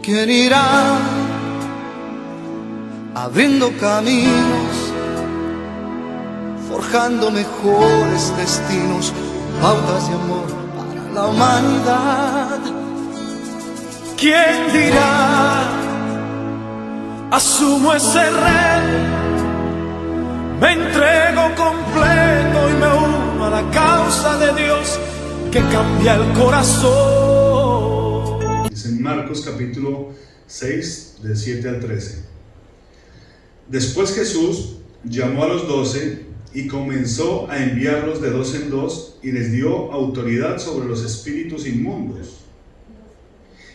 ¿Quién irá abriendo caminos, forjando mejores destinos, pautas de amor para la humanidad? ¿Quién dirá? Asumo ese reto, me entrego completo y me uno a la causa de Dios que cambia el corazón. Dice en Marcos capítulo 6, del 7 al 13. Después Jesús llamó a los 12 y comenzó a enviarlos de dos en dos y les dio autoridad sobre los espíritus inmundos.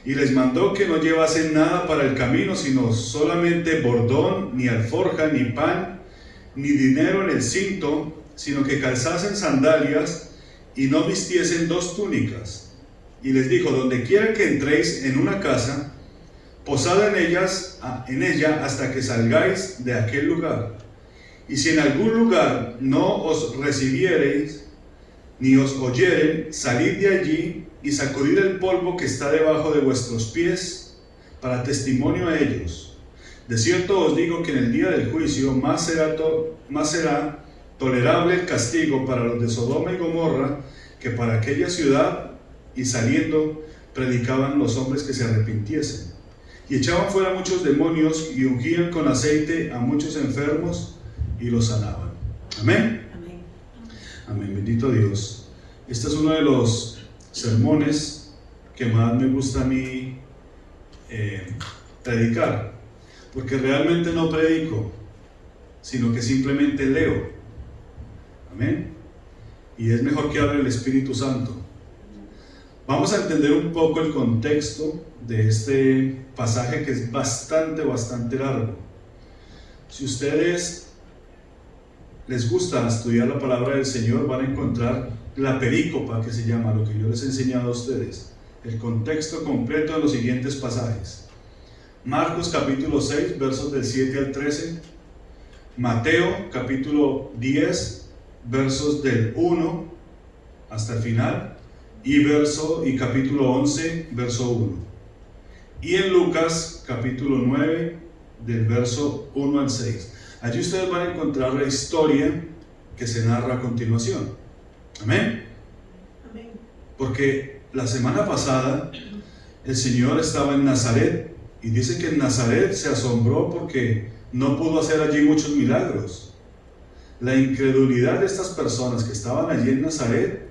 Y les mandó que no llevasen nada para el camino, sino solamente bordón, ni alforja, ni pan, ni dinero en el cinto, sino que calzasen sandalias y no vistiesen dos túnicas. Y les dijo: donde quiera que entréis en una casa, posad en ella hasta que salgáis de aquel lugar. Y si en algún lugar no os recibiereis, ni os oyeren, salid de allí y sacudid el polvo que está debajo de vuestros pies, para testimonio a ellos. De cierto os digo que en el día del juicio más será tolerable el castigo para los de Sodoma y Gomorra que para aquella ciudad. Y saliendo, predicaban los hombres que se arrepintiesen. Y echaban fuera muchos demonios y ungían con aceite a muchos enfermos y los sanaban. Amén. Amén. Amén. Bendito Dios. Este es uno de los sermones que más me gusta a mí predicar, porque realmente no predico, sino que simplemente leo. Amén. Y es mejor que hable el Espíritu Santo. Vamos a entender un poco el contexto de este pasaje que es bastante largo. Si ustedes les gusta estudiar la palabra del Señor, van a encontrar la perícopa, que se llama, lo que yo les he enseñado a ustedes, el contexto completo de los siguientes pasajes. Marcos capítulo 6, versos del 7 al 13. Mateo capítulo 10, versos del 1 hasta el final. Y capítulo 11, verso 1. Y en Lucas, capítulo 9, del verso 1 al 6. Allí ustedes van a encontrar la historia que se narra a continuación. Amén. Amén. Porque la semana pasada el Señor estaba en Nazaret y dice que en Nazaret se asombró porque no pudo hacer allí muchos milagros. La incredulidad de estas personas que estaban allí en Nazaret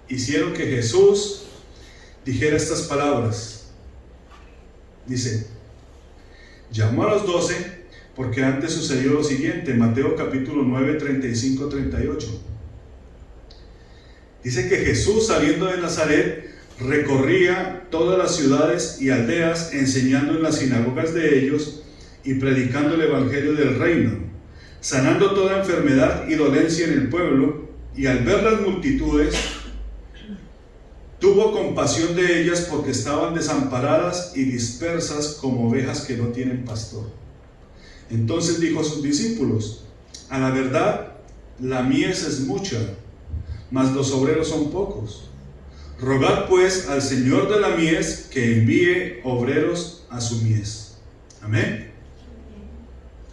hicieron que Jesús dijera estas palabras. Dice: llamó a los 12 porque antes sucedió lo siguiente. Mateo capítulo 9, 35, 38. Dice que Jesús, saliendo de Nazaret, recorría todas las ciudades y aldeas, enseñando en las sinagogas de ellos y predicando el evangelio del reino, sanando toda enfermedad y dolencia en el pueblo. Y al ver las multitudes, tuvo compasión de ellas porque estaban desamparadas y dispersas como ovejas que no tienen pastor. Entonces dijo a sus discípulos: a la verdad, la mies es mucha, mas los obreros son pocos. Rogad pues al Señor de la mies que envíe obreros a su mies. Amén.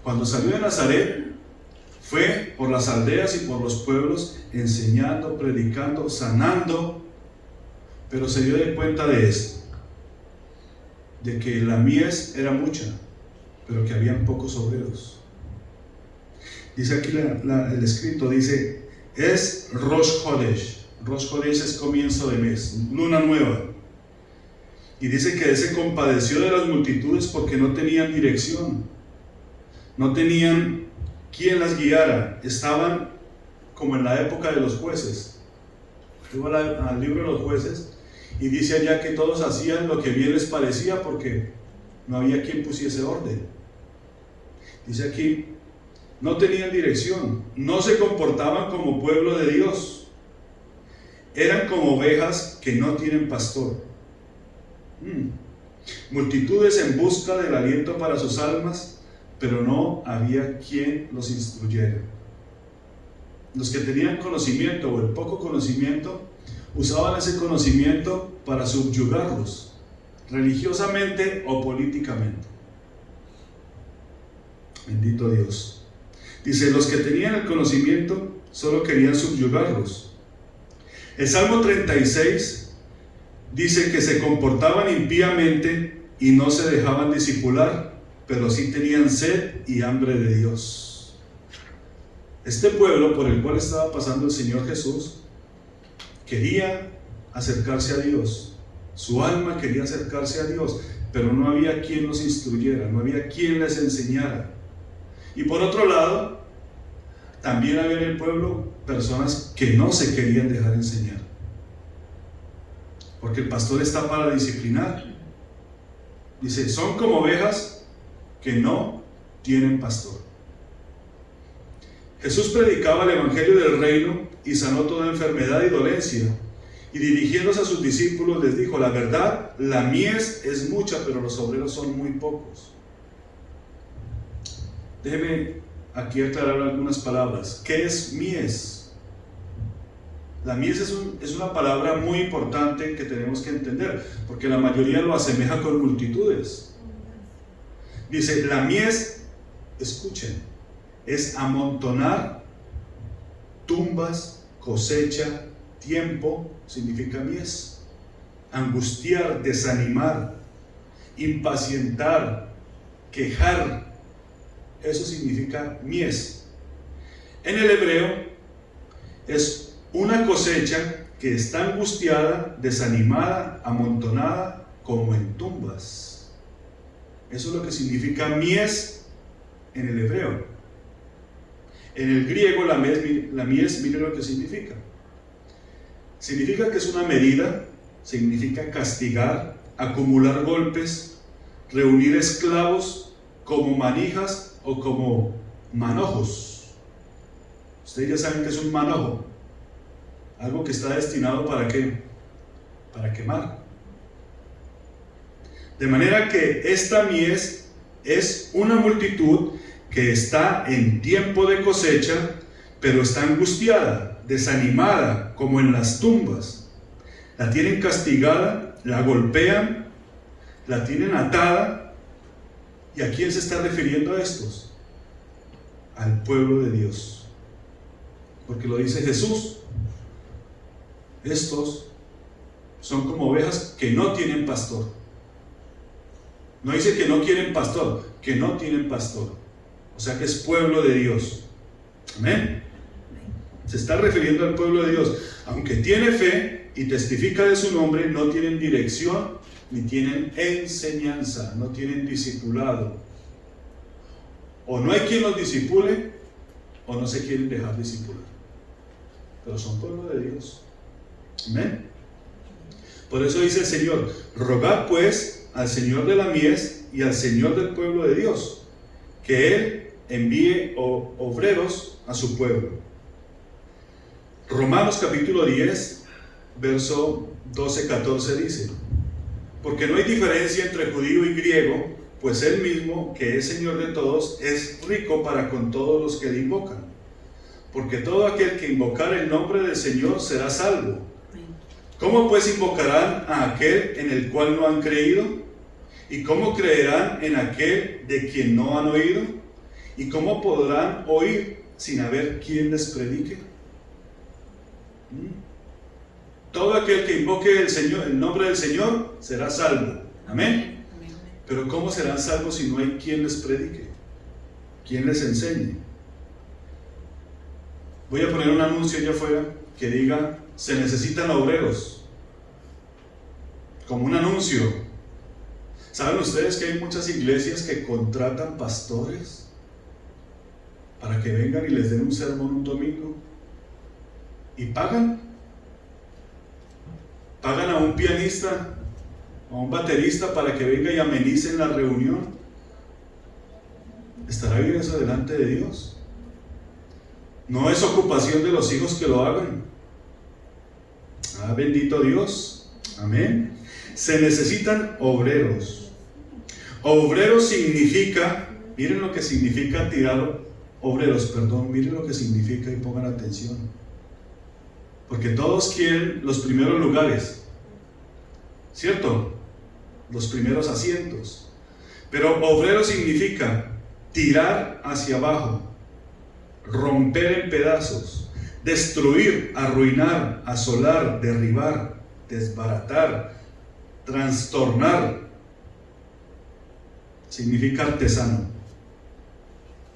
Cuando salió de Nazaret, fue por las aldeas y por los pueblos, enseñando, predicando, sanando. Pero se dio de cuenta de esto, de que la mies era mucha, pero que habían pocos obreros. Dice aquí el escrito, dice, es Rosh Chodesh. Rosh Chodesh es comienzo de mes, luna nueva. Y dice que él se compadeció de las multitudes porque no tenían dirección, no tenían quien las guiara, estaban como en la época de los jueces. Luego al libro de los jueces, y dice allá que todos hacían lo que bien les parecía porque no había quien pusiese orden. Dice aquí, no tenían dirección, no se comportaban como pueblo de Dios, eran como ovejas que no tienen pastor. Multitudes en busca del aliento para sus almas, pero no había quien los instruyera. Los que tenían conocimiento o el poco conocimiento, usaban ese conocimiento para subyugarlos, religiosamente o políticamente. Bendito Dios. Dice, los que tenían el conocimiento solo querían subyugarlos. El Salmo 36 dice que se comportaban impíamente y no se dejaban discipular, pero sí tenían sed y hambre de Dios. Este pueblo por el cual estaba pasando el Señor Jesús quería acercarse a Dios. Su alma quería acercarse a Dios, pero no había quien los instruyera, no había quien les enseñara. Y por otro lado, también había en el pueblo personas que no se querían dejar enseñar. Porque el pastor está para disciplinar. Dice, son como ovejas que no tienen pastor. Jesús predicaba el evangelio del reino y sanó toda enfermedad y dolencia. Y dirigiéndose a sus discípulos les dijo, la verdad, la mies es mucha, pero los obreros son muy pocos. Déjeme aquí aclarar algunas palabras. ¿Qué es mies? La mies es una palabra muy importante que tenemos que entender, porque la mayoría lo asemeja con multitudes. Dice, la mies, escuchen, es amontonar, tumbas, cosecha, tiempo, significa mies. Angustiar, desanimar, impacientar, quejar, eso significa mies. En el hebreo es una cosecha que está angustiada, desanimada, amontonada, como en tumbas. Eso es lo que significa mies en el hebreo. En el griego la mies, mire lo que significa. Significa que es una medida, significa castigar, acumular golpes, reunir esclavos como manijas o como manojos. Ustedes ya saben que es un manojo. Algo que está destinado ¿para qué? Para quemar. De manera que esta mies es una multitud que está en tiempo de cosecha, pero está angustiada, desanimada, como en las tumbas. La tienen castigada, la golpean, la tienen atada. ¿Y a quién se está refiriendo a estos? Al pueblo de Dios. Porque lo dice Jesús. Estos son como ovejas que no tienen pastor. No dice que no quieren pastor, que no tienen pastor. O sea que es pueblo de Dios. Amén. Se está refiriendo al pueblo de Dios. Aunque tiene fe y testifica de su nombre, no tienen dirección, ni tienen enseñanza, no tienen discipulado. O no hay quien los discipule, o no se quieren dejar discipular. Pero son pueblo de Dios. Amén. Por eso dice el Señor, rogad pues al Señor de la mies y al Señor del pueblo de Dios, que Él envíe obreros a su pueblo. Romanos capítulo 10, verso 12-14 dice, porque no hay diferencia entre judío y griego, pues Él mismo, que es Señor de todos, es rico para con todos los que le invocan. Porque todo aquel que invocare el nombre del Señor será salvo. ¿Cómo pues invocarán a aquel en el cual no han creído? ¿Y cómo creerán en aquel de quien no han oído? ¿Y cómo podrán oír sin haber quien les predique? Todo aquel que invoque el nombre del Señor será salvo. Amén. Pero ¿cómo serán salvos si no hay quien les predique? ¿Quién les enseñe? Voy a poner un anuncio allá afuera que diga, se necesitan obreros. Como un anuncio. ¿Saben ustedes que hay muchas iglesias que contratan pastores para que vengan y les den un sermón un domingo? ¿Y pagan? ¿Pagan a un pianista, a un baterista para que venga y amenicen la reunión? ¿Estará bien eso delante de Dios? No es ocupación de los hijos que lo hagan. Ah, bendito Dios. Amén. Se necesitan obreros. Obreros significa, miren lo que significa tirar obreros, miren lo que significa y pongan atención. Porque todos quieren los primeros lugares, ¿cierto? los primeros asientos. Pero obrero significa tirar hacia abajo, romper en pedazos, destruir, arruinar, asolar, derribar, desbaratar, trastornar. Significa artesano.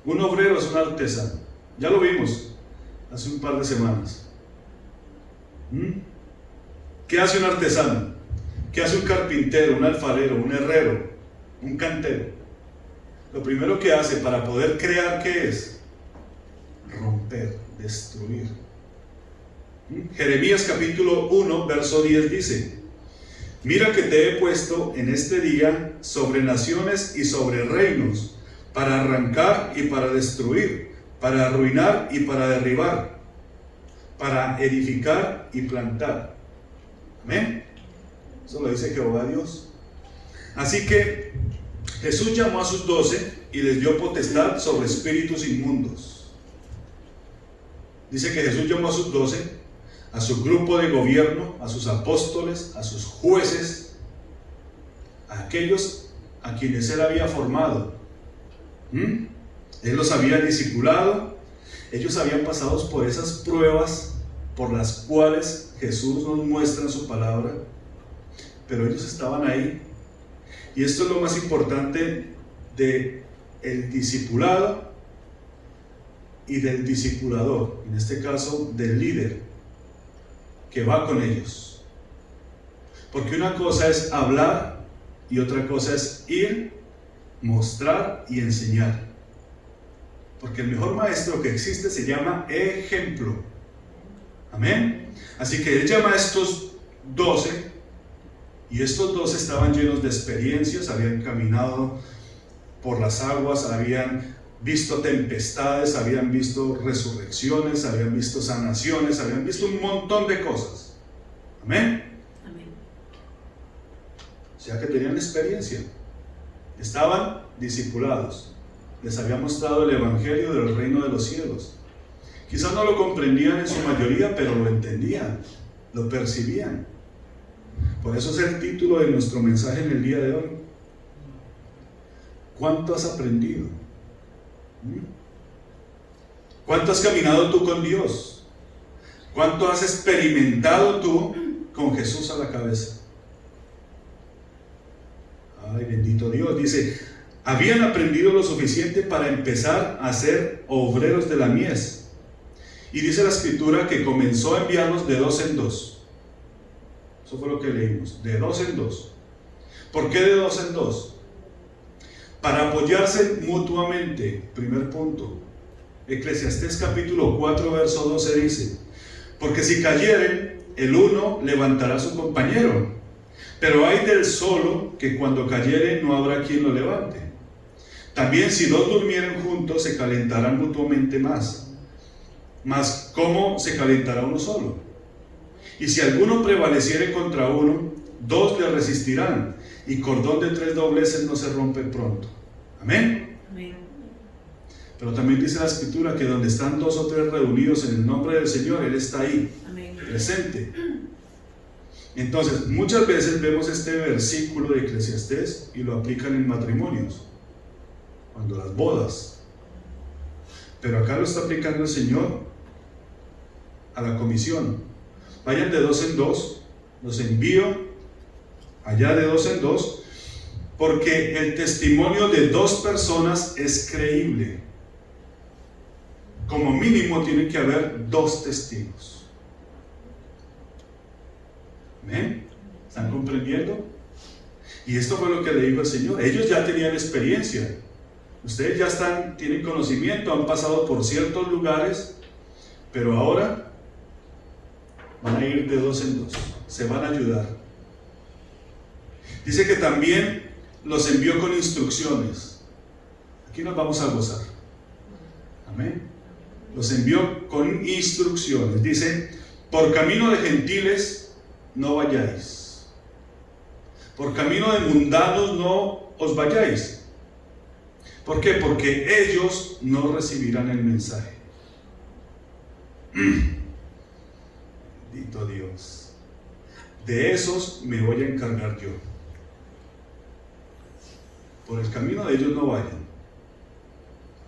Un obrero es un artesano. Ya lo vimos hace un par de semanas. ¿Qué hace un artesano? ¿Qué hace un carpintero, un alfarero, un herrero, un cantero? Lo primero que hace para poder crear, ¿qué es? Romper, destruir. Jeremías capítulo 1, verso 10 dice: mira que te he puesto en este día sobre naciones y sobre reinos, para arrancar y para destruir, para arruinar y para derribar, para edificar y plantar. Amén. Eso lo dice Jehová Dios. Así que Jesús llamó a sus 12 y les dio potestad sobre espíritus inmundos. Dice que Jesús llamó a sus 12, a su grupo de gobierno, a sus apóstoles, a sus jueces, a aquellos a quienes él había formado. Él los había discipulado. Ellos habían pasado por esas pruebas por las cuales Jesús nos muestra en su palabra, pero ellos estaban ahí. Y esto es lo más importante de el discipulado y del discipulador, en este caso del líder que va con ellos. Porque una cosa es hablar y otra cosa es ir, mostrar y enseñar. Porque el mejor maestro que existe se llama ejemplo. Amén. Así que él llama a estos 12, y estos 12 estaban llenos de experiencias, habían caminado por las aguas, habían visto tempestades, habían visto resurrecciones, habían visto sanaciones, habían visto un montón de cosas. Amén. Amén. O sea que tenían experiencia, estaban discipulados, les había mostrado el evangelio del reino de los cielos. Quizás no lo comprendían en su mayoría, pero lo entendían, lo percibían. Por eso es el título de nuestro mensaje en el día de hoy. ¿Cuánto has aprendido? ¿Cuánto has caminado tú con Dios? ¿Cuánto has experimentado tú con Jesús a la cabeza? Ay, bendito Dios. Dice, habían aprendido lo suficiente para empezar a ser obreros de la mies. Y dice la escritura que comenzó a enviarlos de 2 en 2. Eso fue lo que leímos, de 2 en 2. ¿Por qué de 2 en 2? Para apoyarse mutuamente. Primer punto. Eclesiastés capítulo 4 verso 12 dice: porque si cayeren, el uno levantará a su compañero, pero hay del solo que cuando cayere no habrá quien lo levante. También si 2 durmieren juntos, se calentarán mutuamente más. Mas ¿cómo se calentará uno solo? Y si alguno prevaleciere contra uno, 2 le resistirán, y cordón de 3 dobleces no se rompe pronto. Amén. Amén. Pero también dice la escritura que donde están 2 o 3 reunidos en el nombre del Señor, Él está ahí, Amén. presente. Entonces, muchas veces vemos este versículo de Eclesiastés y lo aplican en matrimonios, cuando las bodas. Pero acá lo está aplicando el Señor a la comisión. Vayan de 2 en 2, los envío allá de 2 en 2, porque el testimonio de 2 personas es creíble. Como mínimo tiene que haber 2 testigos. ¿Amén? ¿Están comprendiendo? Y esto fue lo que le dijo el Señor. Ellos ya tenían experiencia. Ustedes ya tienen conocimiento, han pasado por ciertos lugares, pero ahora van a ir de 2 en 2, se van a ayudar. Dice que también los envió con instrucciones. Aquí nos vamos a gozar. Amén. Los envió con instrucciones. Dice, por camino de gentiles no vayáis, por camino de mundanos no os vayáis. ¿Por qué? Porque ellos no recibirán el mensaje. Bendito Dios. De esos me voy a encargar yo. por el camino de ellos no vayan.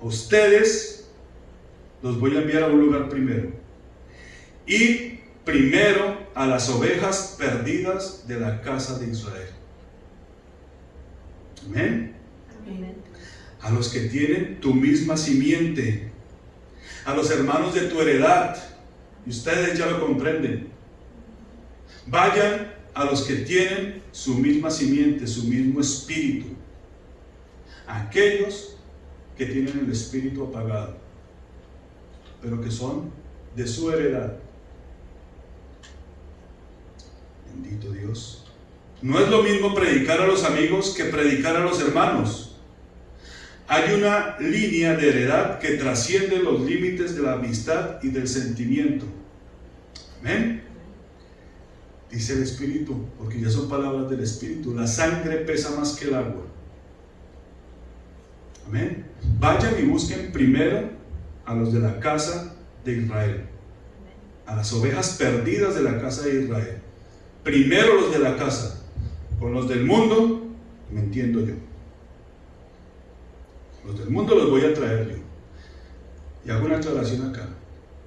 A ustedes los voy a enviar a un lugar primero. Y primero a las ovejas perdidas de la casa de Israel. Amén. Amén. A los que tienen tu misma simiente, a los hermanos de tu heredad, y ustedes ya lo comprenden. Vayan a los que tienen su misma simiente, su mismo espíritu, aquellos que tienen el espíritu apagado, pero que son de su heredad. Bendito Dios. No es lo mismo predicar a los amigos que predicar a los hermanos. Hay una línea de heredad que trasciende los límites de la amistad y del sentimiento. Amén. Dice el Espíritu, porque ya son palabras del Espíritu, la sangre pesa más que el agua. Amén. Vayan y busquen primero a los de la casa de Israel, a las ovejas perdidas de la casa de Israel. Primero los de la casa. Con los del mundo me entiendo yo. Los del mundo los voy a traer yo. Y hago una aclaración acá.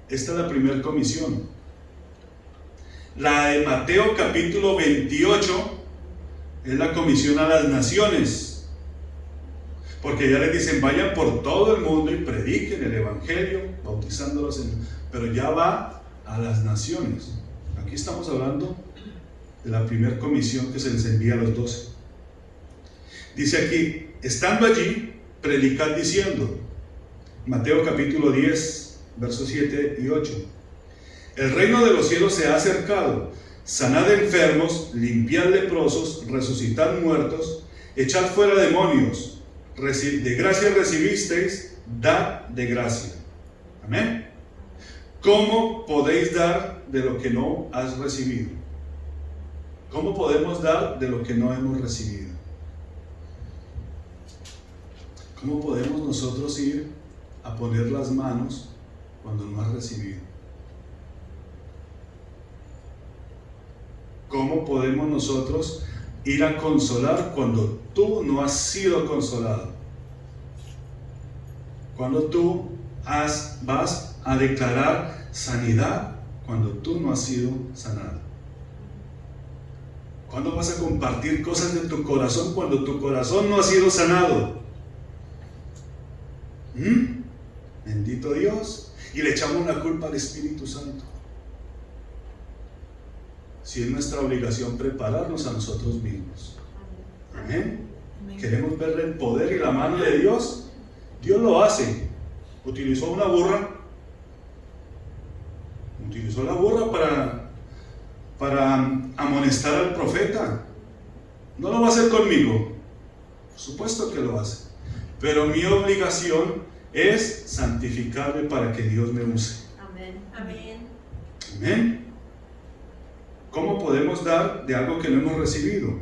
Esta es la primera comisión. La de Mateo capítulo 28 es la comisión a las naciones. Porque ya les dicen, vayan por todo el mundo y prediquen el evangelio, bautizándolos pero ya va a las naciones. Aquí estamos hablando de la primera comisión que se les envía a los 12. Dice aquí, estando allí, predicad diciendo, Mateo capítulo 10, versos 7 y 8. El reino de los cielos se ha acercado. Sanad enfermos, limpiad leprosos, resucitad muertos, echad fuera demonios. De gracia recibisteis, dad de gracia. Amén. ¿Cómo podéis dar de lo que no has recibido? ¿Cómo podemos dar de lo que no hemos recibido? ¿Cómo podemos nosotros ir a poner las manos cuando no has recibido? ¿Cómo podemos nosotros ir a consolar cuando tú no has sido consolado? Cuando tú vas a declarar sanidad cuando tú no has sido sanado. ¿Cuándo vas a compartir cosas de tu corazón cuando tu corazón no ha sido sanado? Bendito Dios. Y le echamos la culpa al Espíritu Santo. Si es nuestra obligación prepararnos a nosotros mismos. Amén. Queremos ver el poder y la mano de Dios. Dios lo hace. Utilizó una burra. Utilizó la burra para amonestar al profeta. No lo va a hacer conmigo. Por supuesto que lo hace. Pero mi obligación es santificarme para que Dios me use. Amén. Amén. Amén. ¿Cómo podemos dar de algo que no hemos recibido?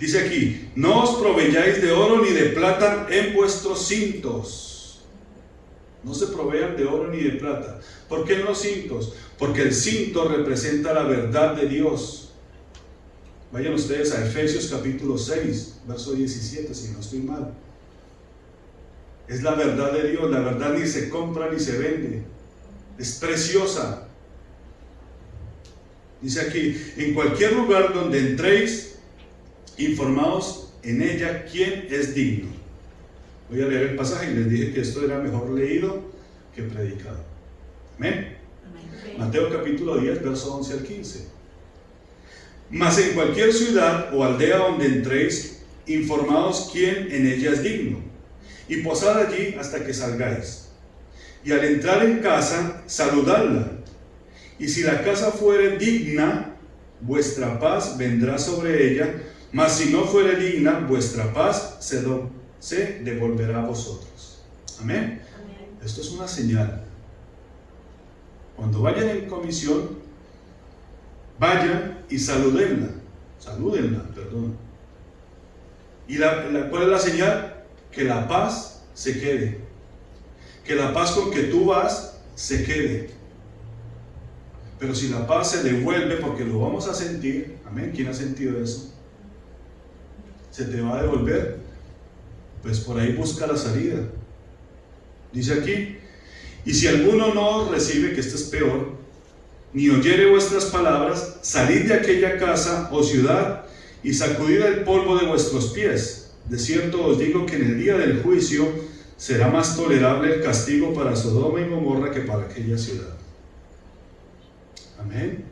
Dice aquí, no os proveyáis de oro ni de plata en vuestros cintos. No se provean de oro ni de plata. ¿Por qué en los cintos? Porque el cinto representa la verdad de Dios. Vayan ustedes a Efesios capítulo 6, verso 17, si no estoy mal. Es la verdad de Dios. La verdad ni se compra ni se vende. Es preciosa. Dice aquí, en cualquier lugar donde entréis, informaos en ella quién es digno. Voy a leer el pasaje y les dije que esto era mejor leído que predicado. Amén. Amén. Mateo capítulo 10, verso 11 al 15. Mas en cualquier ciudad o aldea donde entréis, informaos quién en ella es digno, y posad allí hasta que salgáis. Y al entrar en casa, saludadla. Y si la casa fuere digna, vuestra paz vendrá sobre ella, mas si no fuere digna, vuestra paz se devolverá a vosotros. Amén. Amén. Esto es una señal. Cuando vayan en comisión, vayan y salúdenla. ¿Y cuál es la señal? Que la paz se quede. Que la paz con que tú vas se quede. Pero si la paz se devuelve, porque lo vamos a sentir, amén, ¿quién ha sentido eso? Se te va a devolver. pues por ahí busca la salida. Dice aquí, y si alguno no recibe, que esto es peor, ni oyere vuestras palabras, salid de aquella casa o ciudad y sacudid el polvo de vuestros pies. De cierto os digo que en el día del juicio será más tolerable el castigo para Sodoma y Gomorra que para aquella ciudad. Amén.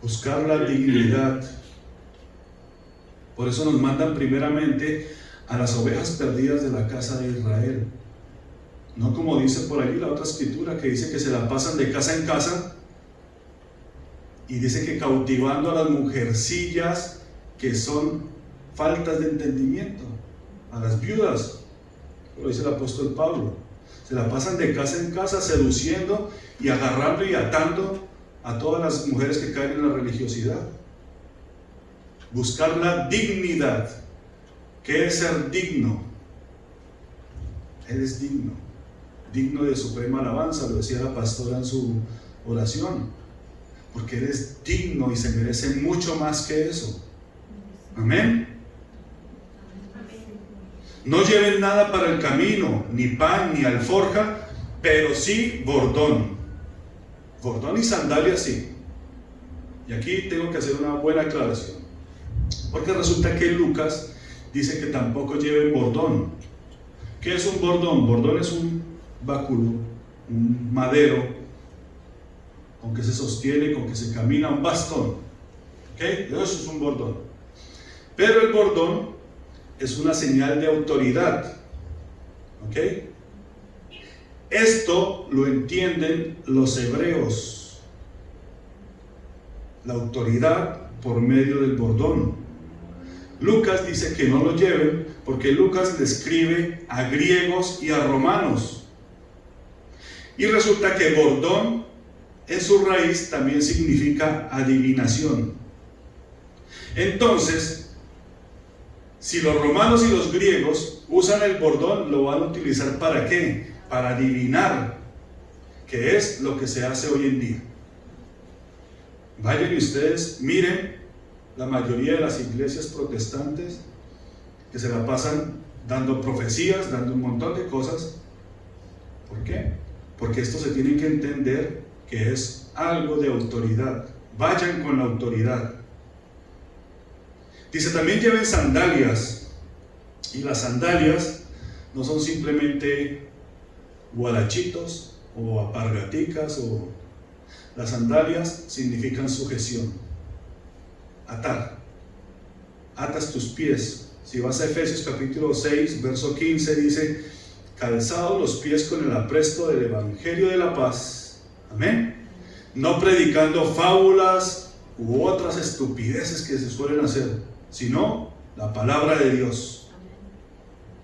Buscar la dignidad. Por eso nos mandan primeramente a las ovejas perdidas de la casa de Israel. No como dice por ahí la otra escritura, que dice que se la pasan de casa en casa y dice que cautivando a las mujercillas que son faltas de entendimiento, a las viudas, lo dice el apóstol Pablo. Se la pasan de casa en casa seduciendo y agarrando y atando a todas las mujeres que caen en la religiosidad. Buscar la dignidad. ¿Qué es ser digno? Él es digno, digno de suprema alabanza, lo decía la pastora en su oración, porque Él es digno y se merece mucho más que eso. Amén. No lleven nada para el camino, ni pan, ni alforja, pero sí bordón. Bordón y sandalias sí. Y aquí tengo que hacer una buena aclaración, porque resulta que Lucas dice que tampoco lleven bordón. ¿Qué es un bordón? Bordón es un báculo, un madero, con que se sostiene, con que se camina, un bastón. ¿Ok? Eso es un bordón. Pero el bordón es una señal de autoridad. ¿Ok? Esto lo entienden los hebreos. La autoridad por medio del bordón. Lucas dice que no lo lleven porque Lucas le escribe a griegos y a romanos. Y resulta que bordón en su raíz también significa adivinación. Entonces, si los romanos y los griegos usan el bordón, lo van a utilizar ¿para qué? Para adivinar, que es lo que se hace hoy en día. Vayan y ustedes miren la mayoría de las iglesias protestantes que se la pasan dando profecías, dando un montón de cosas. ¿Por qué? Porque esto se tiene que entender que es algo de autoridad. Vayan con la autoridad. Dice, también lleven sandalias. Y las sandalias no son simplemente guarachitos o apargaticas. Las sandalias significan sujeción. Atar. Atas tus pies. Si vas a Efesios capítulo 6, verso 15, dice, calzados los pies con el apresto del evangelio de la paz. Amén. No predicando fábulas u otras estupideces que se suelen hacer, sino la palabra de Dios.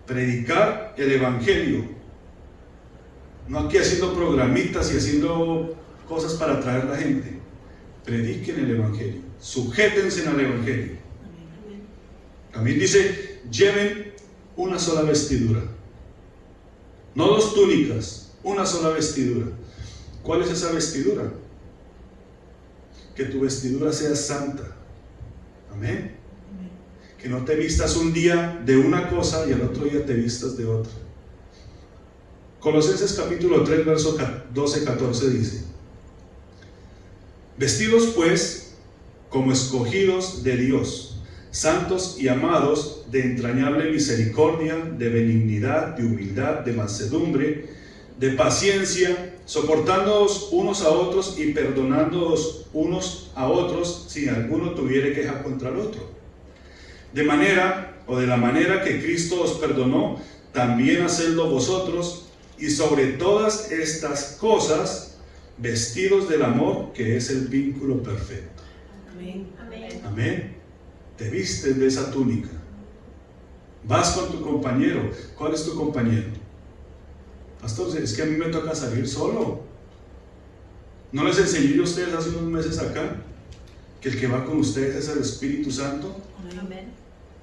Predicar el evangelio. No aquí haciendo programitas y haciendo cosas para atraer a la gente. Prediquen el evangelio. Sujétense al evangelio. También dice, lleven una sola vestidura. No dos túnicas, una sola vestidura. ¿Cuál es esa vestidura? Que tu vestidura sea santa. Amén. Que no te vistas un día de una cosa y al otro día te vistas de otra. Colosenses capítulo 3, verso 12-14 dice, vestidos pues como escogidos de Dios, santos y amados, de entrañable misericordia, de benignidad, de humildad, de mansedumbre, de paciencia, soportándoos unos a otros y perdonándoos unos a otros si alguno tuviere queja contra el otro. De manera, o de la manera que Cristo os perdonó, también hacedlo vosotros, y sobre todas estas cosas, vestidos del amor, que es el vínculo perfecto. Amén. Amén. Amén. Te vistes de esa túnica. Vas con tu compañero. ¿Cuál es tu compañero? Pastor, es que a mí me toca salir solo. ¿No les enseñé yo a ustedes hace unos meses acá que el que va con ustedes es el Espíritu Santo? Amén.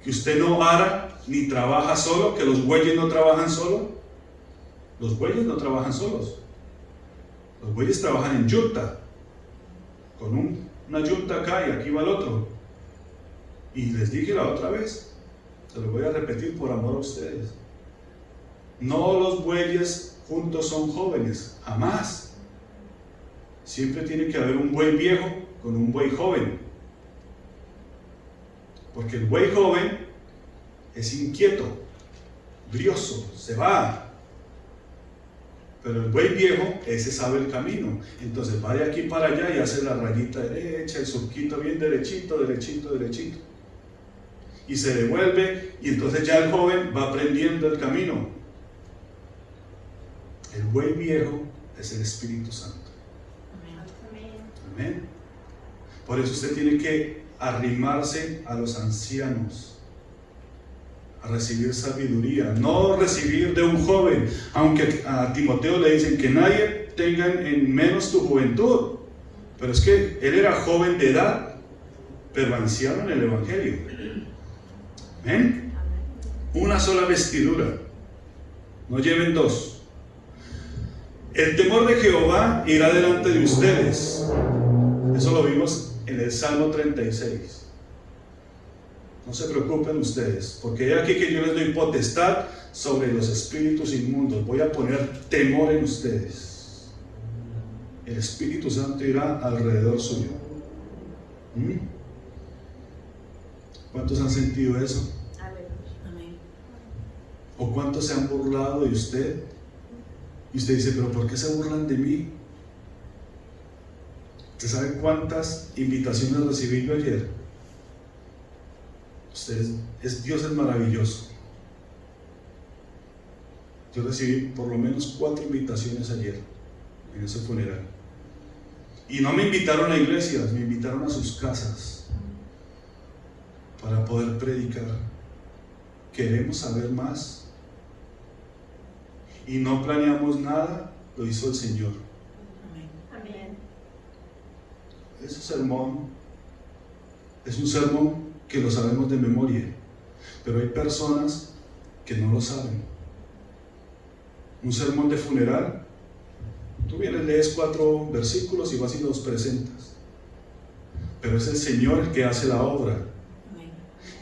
Que usted no ara ni trabaja solo, que los bueyes no trabajan solo. Los bueyes no trabajan solos. Los bueyes trabajan en yunta, con una yunta acá y aquí va el otro. Y les dije la otra vez, Se lo voy a repetir por amor a ustedes. No los bueyes juntos son jóvenes, jamás. Siempre tiene que haber un buey viejo con un buey joven. Porque el buey joven es inquieto, brioso, se va. Pero el buey viejo, ese sabe el camino. Entonces va de aquí para allá y hace la rayita derecha, el surquito bien derechito, derechito, derechito. Y se devuelve, y entonces ya el joven va aprendiendo el camino. El buey viejo es el Espíritu Santo. Amén. Por eso usted tiene que arrimarse a los ancianos, a recibir sabiduría, no recibir de un joven, aunque a Timoteo le dicen que nadie tenga en menos tu juventud, pero es que él era joven de edad, pero anciano en el Evangelio. Amén. Una sola vestidura, no lleven dos. El temor de Jehová irá delante de ustedes. Eso lo vimos en el Salmo 36. No se preocupen ustedes, porque he aquí que yo les doy potestad sobre los espíritus inmundos. Voy a poner temor en ustedes. El Espíritu Santo irá alrededor suyo. ¿Cuántos han sentido eso? Amén. ¿O cuántos se han burlado de usted? Y usted dice, ¿pero por qué se burlan de mí? ¿Usted sabe cuántas invitaciones recibí yo ayer? Dios es maravilloso. Yo recibí por lo menos 4 invitaciones ayer en ese funeral. Y no me invitaron a iglesias, me invitaron a sus casas para poder predicar. Queremos saber más. Y no planeamos nada, lo hizo el Señor. Amén. Ese sermón es un sermón que lo sabemos de memoria, pero hay personas que no lo saben. Un sermón de funeral, tú vienes, lees 4 versículos y vas y los presentas, pero es el Señor el que hace la obra. Amén.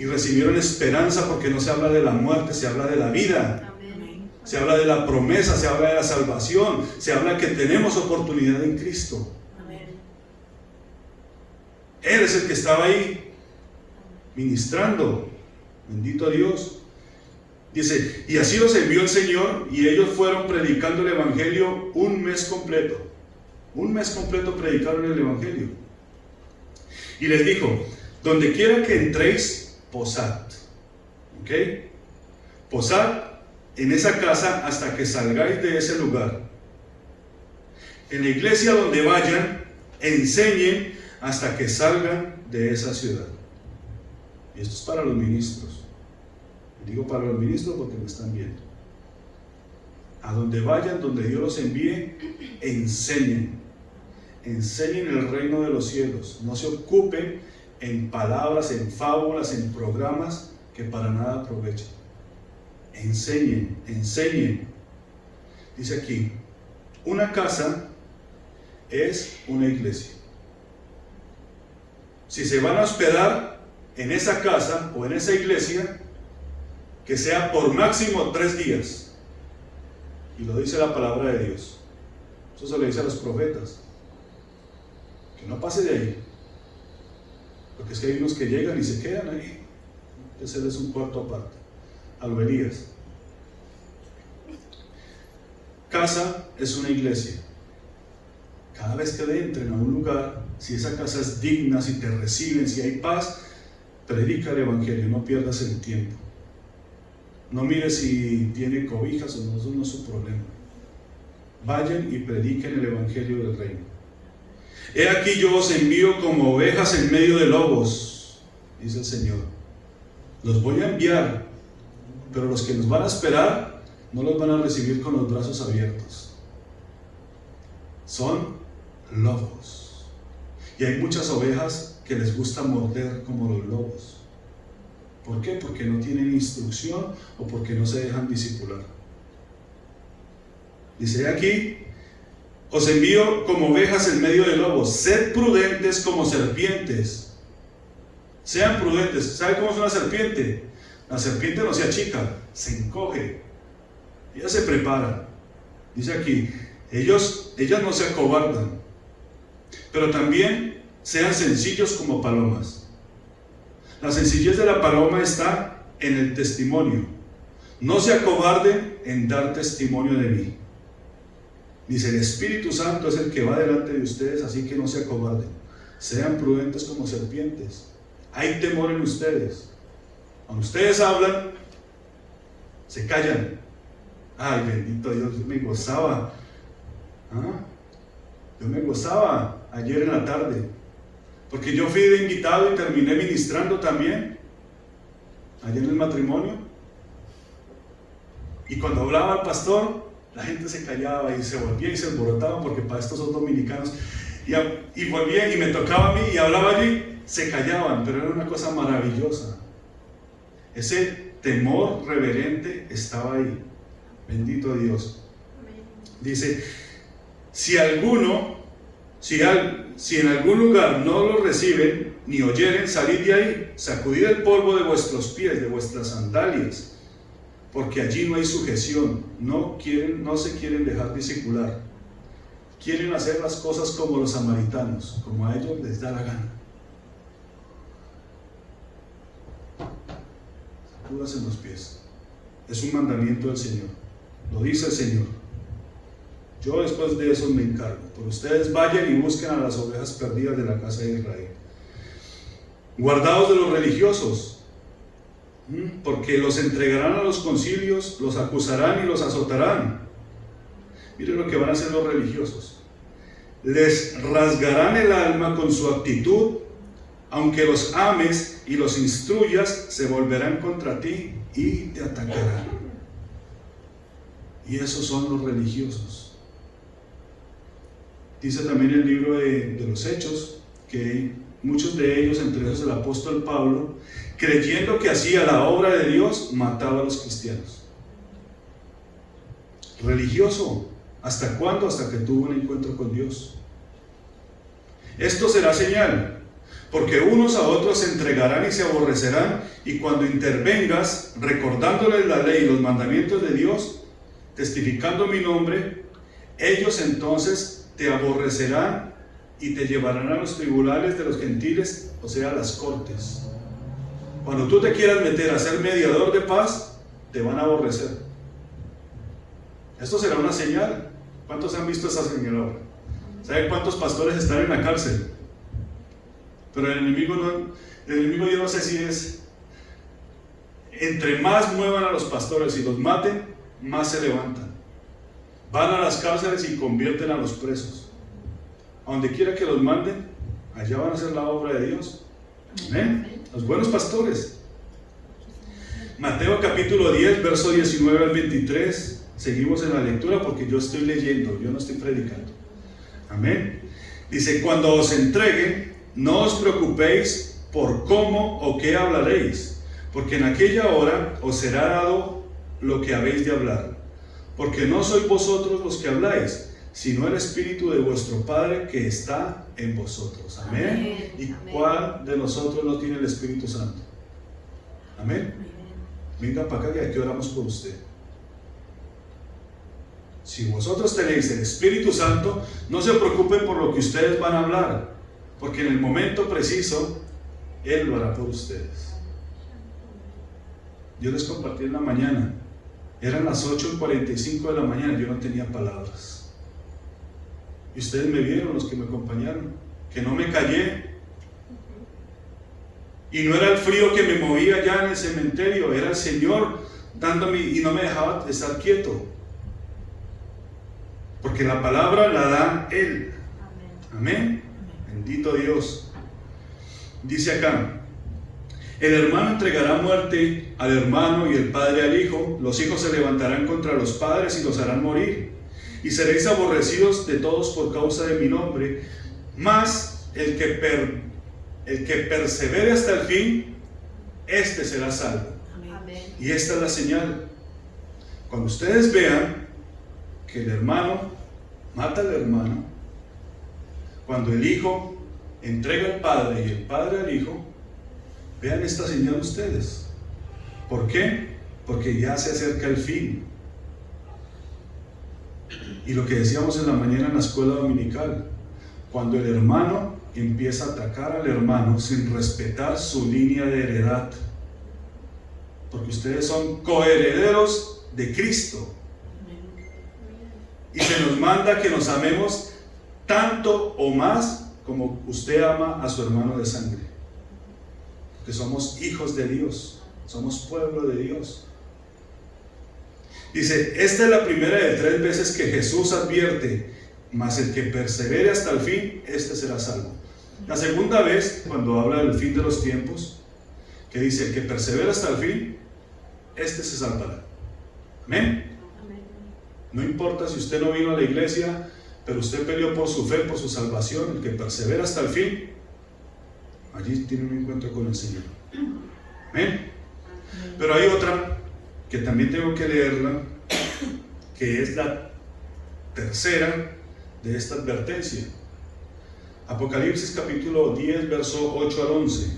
Y recibieron esperanza porque no se habla de la muerte, se habla de la vida. Se habla de la promesa, se habla de la salvación, se habla que tenemos oportunidad en Cristo. Amén. Él es el que estaba ahí ministrando. Bendito a Dios. Dice, y así los envió el Señor, y ellos fueron predicando el Evangelio un mes completo. Un mes completo predicaron el Evangelio. Y les dijo, donde quiera que entréis, posad. ¿Ok? Posad en esa casa hasta que salgáis de ese lugar. En la iglesia donde vayan, enseñen hasta que salgan de esa ciudad. Y esto es para los ministros. Digo para los ministros porque me están viendo. A donde vayan, donde Dios los envíe, enseñen. Enseñen el reino de los cielos. No se ocupen en palabras, en fábulas, en programas que para nada aprovechen. Enseñen, enseñen. Dice aquí, una casa es una iglesia. Si se van a hospedar en esa casa o en esa iglesia, que sea por máximo 3 días. Y lo dice la palabra de Dios. Eso se le dice a los profetas. Que no pase de ahí. Porque es que hay unos que llegan y se quedan ahí. Ese es un cuarto aparte. Alberías. Casa es una iglesia. Cada vez que entren a un lugar, si esa casa es digna, si te reciben, si hay paz, predica el Evangelio, no pierdas el tiempo. No mires si tiene cobijas o no, eso no es su problema. Vayan y prediquen el Evangelio del reino. He aquí yo os envío como ovejas en medio de lobos, dice el Señor. Los voy a enviar, pero los que nos van a esperar no los van a recibir con los brazos abiertos. Son lobos. Y hay muchas ovejas que les gusta morder como los lobos. ¿Por qué? Porque no tienen instrucción o porque no se dejan discipular. Dice aquí, os envío como ovejas en medio de lobos, sed prudentes como serpientes. Sean prudentes. ¿Sabe cómo es una serpiente? La serpiente no se achica, se encoge. Ella se prepara. Dice aquí, ellas no se acobardan, pero también sean sencillos como palomas. La sencillez de la paloma está en el testimonio. No se acobarden en dar testimonio de mí. Dice, el Espíritu Santo es el que va delante de ustedes, así que no se acobarden. Sean prudentes como serpientes. Hay temor en ustedes. Cuando ustedes hablan, se callan. Ay, bendito Dios, yo me gozaba. Yo me gozaba ayer en la tarde, porque yo fui de invitado y terminé ministrando también allá en el matrimonio. Y cuando hablaba el pastor, la gente se callaba y se volvía y se alborotaba, porque para estos son dominicanos. Y volvía y me tocaba a mí y hablaba allí, se callaban, pero era una cosa maravillosa. Ese temor reverente estaba ahí. Bendito Dios. Dice, si en algún lugar no lo reciben ni oyeren, salid de ahí, sacudid el polvo de vuestros pies, de vuestras sandalias, porque allí no hay sujeción. No se quieren dejar discipular. Quieren hacer las cosas como los samaritanos, como a ellos les da la gana. Sacudas en los pies. Es un mandamiento del Señor. Lo dice el Señor. Yo después de eso me encargo. Pero ustedes vayan y busquen a las ovejas perdidas de la casa de Israel. Guardaos de los religiosos, porque los entregarán a los concilios, los acusarán y los azotarán. Miren lo que van a hacer los religiosos. Les rasgarán el alma con su actitud. Aunque los ames y los instruyas, se volverán contra ti y te atacarán. Y esos son los religiosos. Dice también el libro de los Hechos que muchos de ellos, entre ellos el apóstol Pablo, creyendo que hacía la obra de Dios, mataba a los cristianos. Religioso, ¿hasta cuándo? Hasta que tuvo un encuentro con Dios. Esto será señal, porque unos a otros se entregarán y se aborrecerán, y cuando intervengas, recordándoles la ley y los mandamientos de Dios, testificando mi nombre, ellos entonces te aborrecerán y te llevarán a los tribunales de los gentiles, o sea, a las cortes. Cuando tú te quieras meter a ser mediador de paz, te van a aborrecer. Esto será una señal. ¿Cuántos han visto esa señal ahora? ¿Saben cuántos pastores están en la cárcel? Pero el enemigo yo no sé si es, entre más muevan a los pastores y los maten, más se levantan. Van a las cárceles y convierten a los presos. A donde quiera que los manden, allá van a hacer la obra de Dios. Amén. Los buenos pastores. Mateo capítulo 10, verso 19 al 23. Seguimos en la lectura porque yo estoy leyendo, yo no estoy predicando. Amén. Dice, cuando os entreguen, no os preocupéis por cómo o qué hablaréis, porque en aquella hora os será dado lo que habéis de hablar. Porque no sois vosotros los que habláis, sino el Espíritu de vuestro Padre que está en vosotros. Amén. Amén. ¿Y Amén. cuál de nosotros no tiene el Espíritu Santo? Amén. Venga para acá que oramos por usted. Si vosotros tenéis el Espíritu Santo, no se preocupen por lo que ustedes van a hablar, porque en el momento preciso, Él lo hará por ustedes. Yo les compartí en la mañana, eran las 8:45 de la mañana, yo no tenía palabras. Y ustedes me vieron, los que me acompañaron, que no me callé. Y no era el frío que me movía allá en el cementerio, era el Señor dándome y no me dejaba estar quieto. Porque la palabra la da Él. Amén. Bendito Dios. Dice acá, el hermano entregará muerte al hermano y el padre al hijo. Los hijos se levantarán contra los padres y los harán morir. Y seréis aborrecidos de todos por causa de mi nombre. Mas el que persevere hasta el fin, este será salvo. Amén. Y esta es la señal. Cuando ustedes vean que el hermano mata al hermano, cuando el hijo entrega al padre y el padre al hijo, vean esta señal ustedes. ¿Por qué? Porque ya se acerca el fin. Y lo que decíamos en la mañana en la escuela dominical, cuando el hermano empieza a atacar al hermano sin respetar su línea de heredad, porque ustedes son coherederos de Cristo, y se nos manda que nos amemos tanto o más como usted ama a su hermano de sangre, que somos hijos de Dios, somos pueblo de Dios. Dice, esta es la primera de 3 veces que Jesús advierte, mas el que persevere hasta el fin, este será salvo. La segunda vez, cuando habla del fin de los tiempos, que dice, el que persevera hasta el fin, este se salvará. Amén. No importa si usted no vino a la iglesia, pero usted peleó por su fe, por su salvación, el que persevera hasta el fin, allí tiene un encuentro con el Señor. Amén. Pero hay otra que también tengo que leerla, que es la tercera de esta advertencia. Apocalipsis capítulo 10, verso 8 al 11.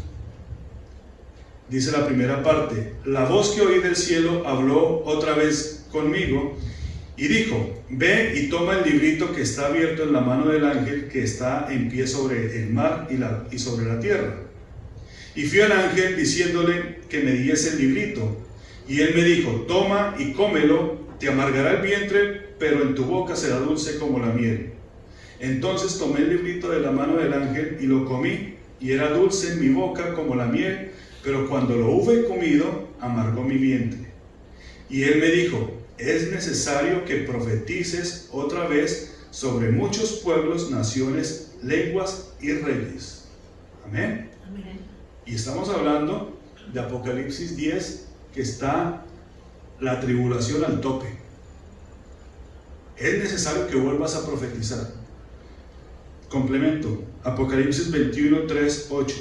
Dice la primera parte: la voz que oí del cielo habló otra vez conmigo y dijo, ve y toma el librito que está abierto en la mano del ángel que está en pie sobre el mar y sobre la tierra. Y fui al ángel diciéndole que me diese el librito. Y él me dijo, toma y cómelo, te amargará el vientre, pero en tu boca será dulce como la miel. Entonces tomé el librito de la mano del ángel y lo comí, y era dulce en mi boca como la miel, pero cuando lo hube comido, amargó mi vientre. Y él me dijo, es necesario que profetices otra vez sobre muchos pueblos, naciones, lenguas y reyes. Amén. Amén. Y estamos hablando de Apocalipsis 10, que está la tribulación al tope. Es necesario que vuelvas a profetizar. Complemento, Apocalipsis 21, 3, 8.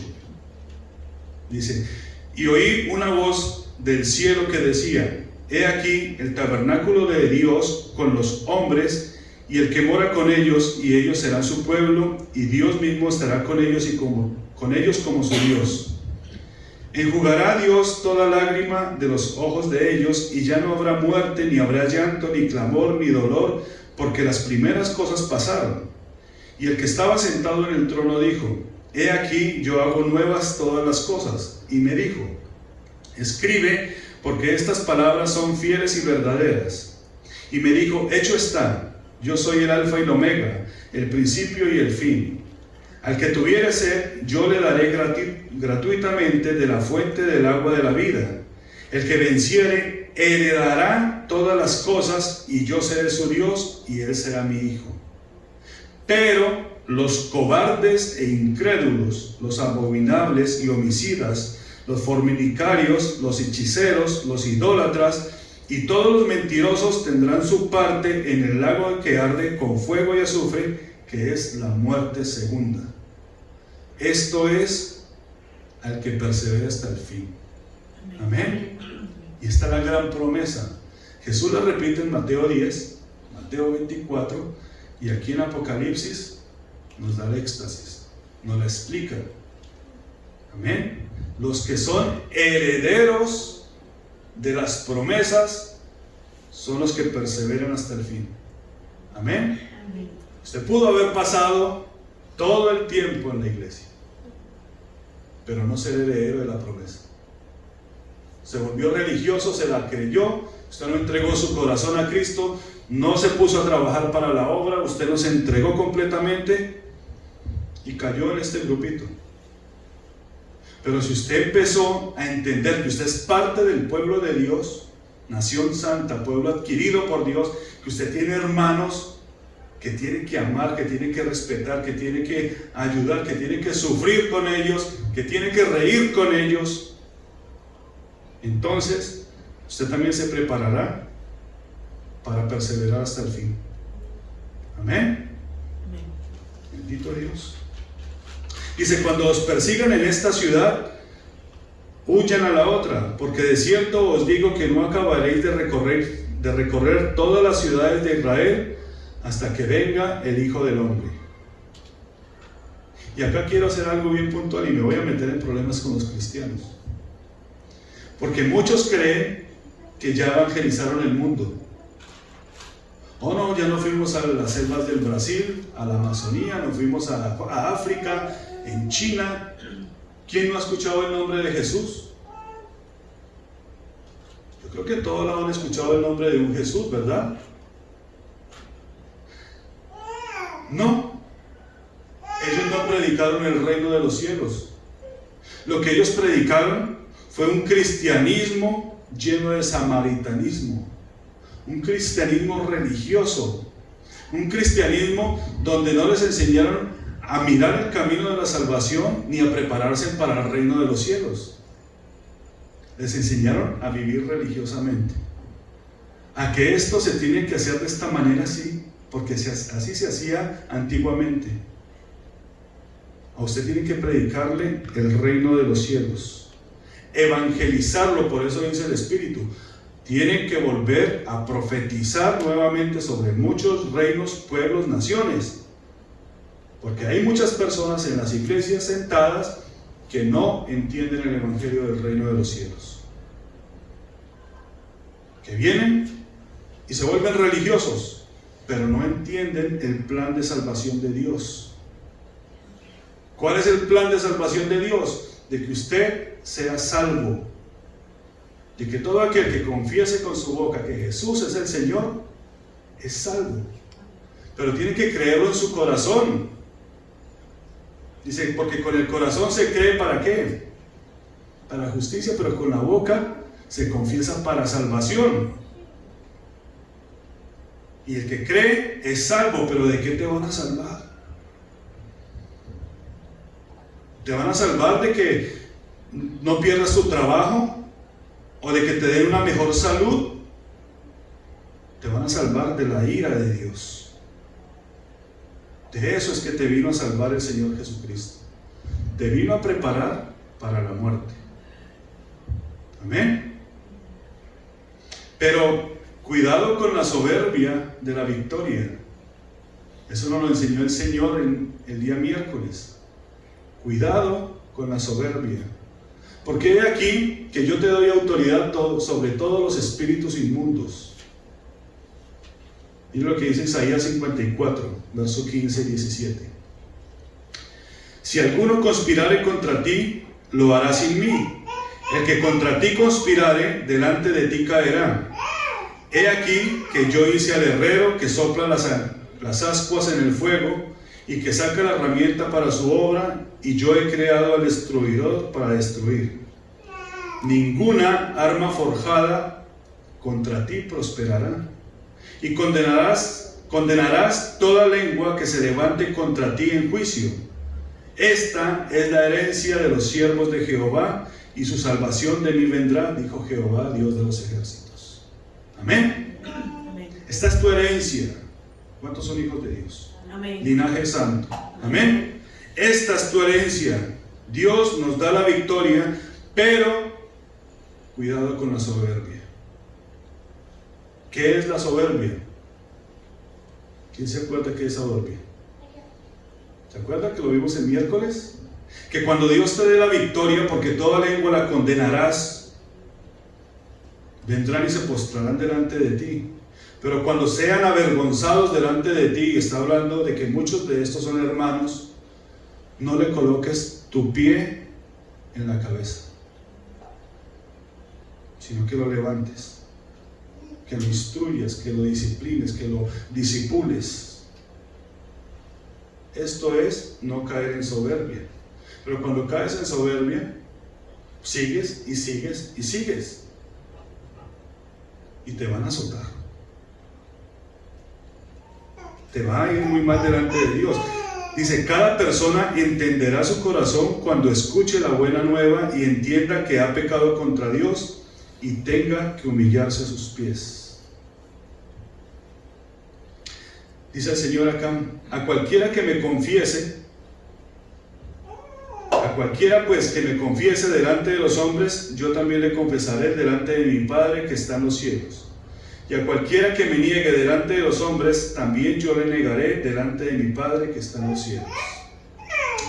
Dice, y oí una voz del cielo que decía, he aquí el tabernáculo de Dios con los hombres, y el que mora con ellos, y ellos serán su pueblo, y Dios mismo estará con ellos y con ellos como su Dios. Enjugará Dios toda lágrima de los ojos de ellos, y ya no habrá muerte, ni habrá llanto, ni clamor, ni dolor, porque las primeras cosas pasaron. Y el que estaba sentado en el trono dijo, he aquí yo hago nuevas todas las cosas. Y me dijo, escribe, porque estas palabras son fieles y verdaderas. Y me dijo, hecho está, yo soy el alfa y el omega, el principio y el fin. Al que tuviere sed, yo le daré gratuitamente de la fuente del agua de la vida. El que venciere, heredará todas las cosas, y yo seré su Dios, y él será mi hijo. Pero los cobardes e incrédulos, los abominables y homicidas, los fornicarios, los hechiceros, los idólatras, y todos los mentirosos tendrán su parte en el lago que arde con fuego y azufre, que es la muerte segunda. Esto es al que persevera hasta el fin. Amén. Y esta es la gran promesa. Jesús la repite en Mateo 10, Mateo 24, y aquí en Apocalipsis nos da el éxtasis, nos la explica. Amén. Los que son herederos de las promesas son los que perseveran hasta el fin. Amén. Usted pudo haber pasado todo el tiempo en la iglesia, pero no ser heredero de la promesa. Se volvió religioso, se la creyó, usted no entregó su corazón a Cristo, no se puso a trabajar para la obra, usted no se entregó completamente y cayó en este grupito. Pero si usted empezó a entender que usted es parte del pueblo de Dios, nación santa, pueblo adquirido por Dios, que usted tiene hermanos que tiene que amar, que tiene que respetar, que tiene que ayudar, que tiene que sufrir con ellos, que tiene que reír con ellos, entonces usted también se preparará para perseverar hasta el fin. Amén. Bendito Dios. Dice, cuando os persigan en esta ciudad, huyan a la otra, porque de cierto os digo que no acabaréis de recorrer todas las ciudades de Israel hasta que venga el Hijo del Hombre. Y acá quiero hacer algo bien puntual y me voy a meter en problemas con los cristianos. Porque muchos creen que ya evangelizaron el mundo. Oh no, ya no fuimos a las selvas del Brasil, a la Amazonía, no fuimos a África, en China. ¿Quién no ha escuchado el nombre de Jesús? Yo creo que todos han escuchado el nombre de un Jesús, ¿verdad? No. Ellos no predicaron el reino de los cielos. Lo que ellos predicaron fue un cristianismo lleno de samaritanismo, un cristianismo religioso, un cristianismo donde no les enseñaron a mirar el camino de la salvación ni a prepararse para el reino de los cielos. Les enseñaron a vivir religiosamente, a que esto se tiene que hacer de esta manera, sí, porque así se hacía antiguamente. A usted tiene que predicarle el reino de los cielos, evangelizarlo. Por eso dice el Espíritu, tienen que volver a profetizar nuevamente sobre muchos reinos, pueblos, naciones, porque hay muchas personas en las iglesias sentadas que no entienden el evangelio del reino de los cielos, que vienen y se vuelven religiosos, pero no entienden el plan de salvación de Dios. ¿Cuál es el plan de salvación de Dios? De que usted sea salvo, de que todo aquel que confiese con su boca que Jesús es el Señor, es salvo, pero tiene que creerlo en su corazón. Dice, porque con el corazón se cree ¿para qué? Para justicia, pero con la boca se confiesa para salvación. Y el que cree es salvo, pero ¿de qué te van a salvar? ¿Te van a salvar de que no pierdas tu trabajo? ¿O de que te den una mejor salud? Te van a salvar de la ira de Dios. De eso es que te vino a salvar el Señor Jesucristo. Te vino a preparar para la muerte. Amén. Pero cuidado con la soberbia de la victoria. Eso nos lo enseñó el Señor el día miércoles. Cuidado con la soberbia. Porque he aquí que yo te doy autoridad sobre todos los espíritus inmundos. Mira lo que dice Isaías 54, verso 15 y 17. Si alguno conspirare contra ti, lo hará sin mí. El que contra ti conspirare, delante de ti caerá. He aquí que yo hice al herrero que sopla las ascuas en el fuego y que saca la herramienta para su obra, y yo he creado al destruidor para destruir. Ninguna arma forjada contra ti prosperará, y condenarás toda lengua que se levante contra ti en juicio. Esta es la herencia de los siervos de Jehová, y su salvación de mí vendrá, dijo Jehová, Dios de los ejércitos. Amén. Amén. Esta es tu herencia. ¿Cuántos son hijos de Dios? Amén. Linaje santo. Amén. Esta es tu herencia. Dios nos da la victoria, pero cuidado con la soberbia. ¿Qué es la soberbia? ¿Quién se acuerda qué es soberbia? ¿Se acuerda que lo vimos el miércoles? Que cuando Dios te dé la victoria, porque toda lengua la condenarás, vendrán y se postrarán delante de ti. Pero cuando sean avergonzados delante de ti, está hablando de que muchos de estos son hermanos, no le coloques tu pie en la cabeza, sino que lo levantes, que lo instruyas, que lo disciplines, que lo disipules. Esto es no caer en soberbia. Pero cuando caes en soberbia, sigues y sigues y sigues, y te van a azotar. Te va a ir muy mal delante de Dios. Dice, cada persona entenderá su corazón cuando escuche la buena nueva y entienda que ha pecado contra Dios y tenga que humillarse a sus pies. Dice el Señor acá, a cualquiera que me confiese, a cualquiera pues que me confiese delante de los hombres, yo también le confesaré delante de mi Padre que está en los cielos. Y a cualquiera que me niegue delante de los hombres, también yo le negaré delante de mi Padre que está en los cielos.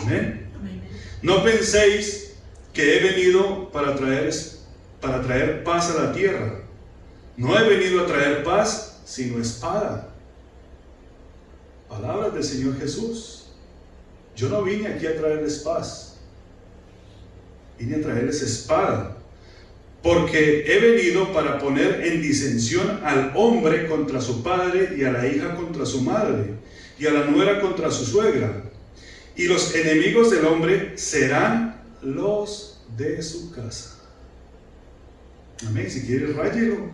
Amén. Amén. No penséis que he venido para traer para traer paz a la tierra. No he venido a traer paz, sino espada. Palabras del Señor Jesús. Yo no vine aquí a traerles paz, vine a traerles espada, porque he venido para poner en disensión al hombre contra su padre, y a la hija contra su madre, y a la nuera contra su suegra, y los enemigos del hombre serán los de su casa. Amén. Si quieres, ráyelo.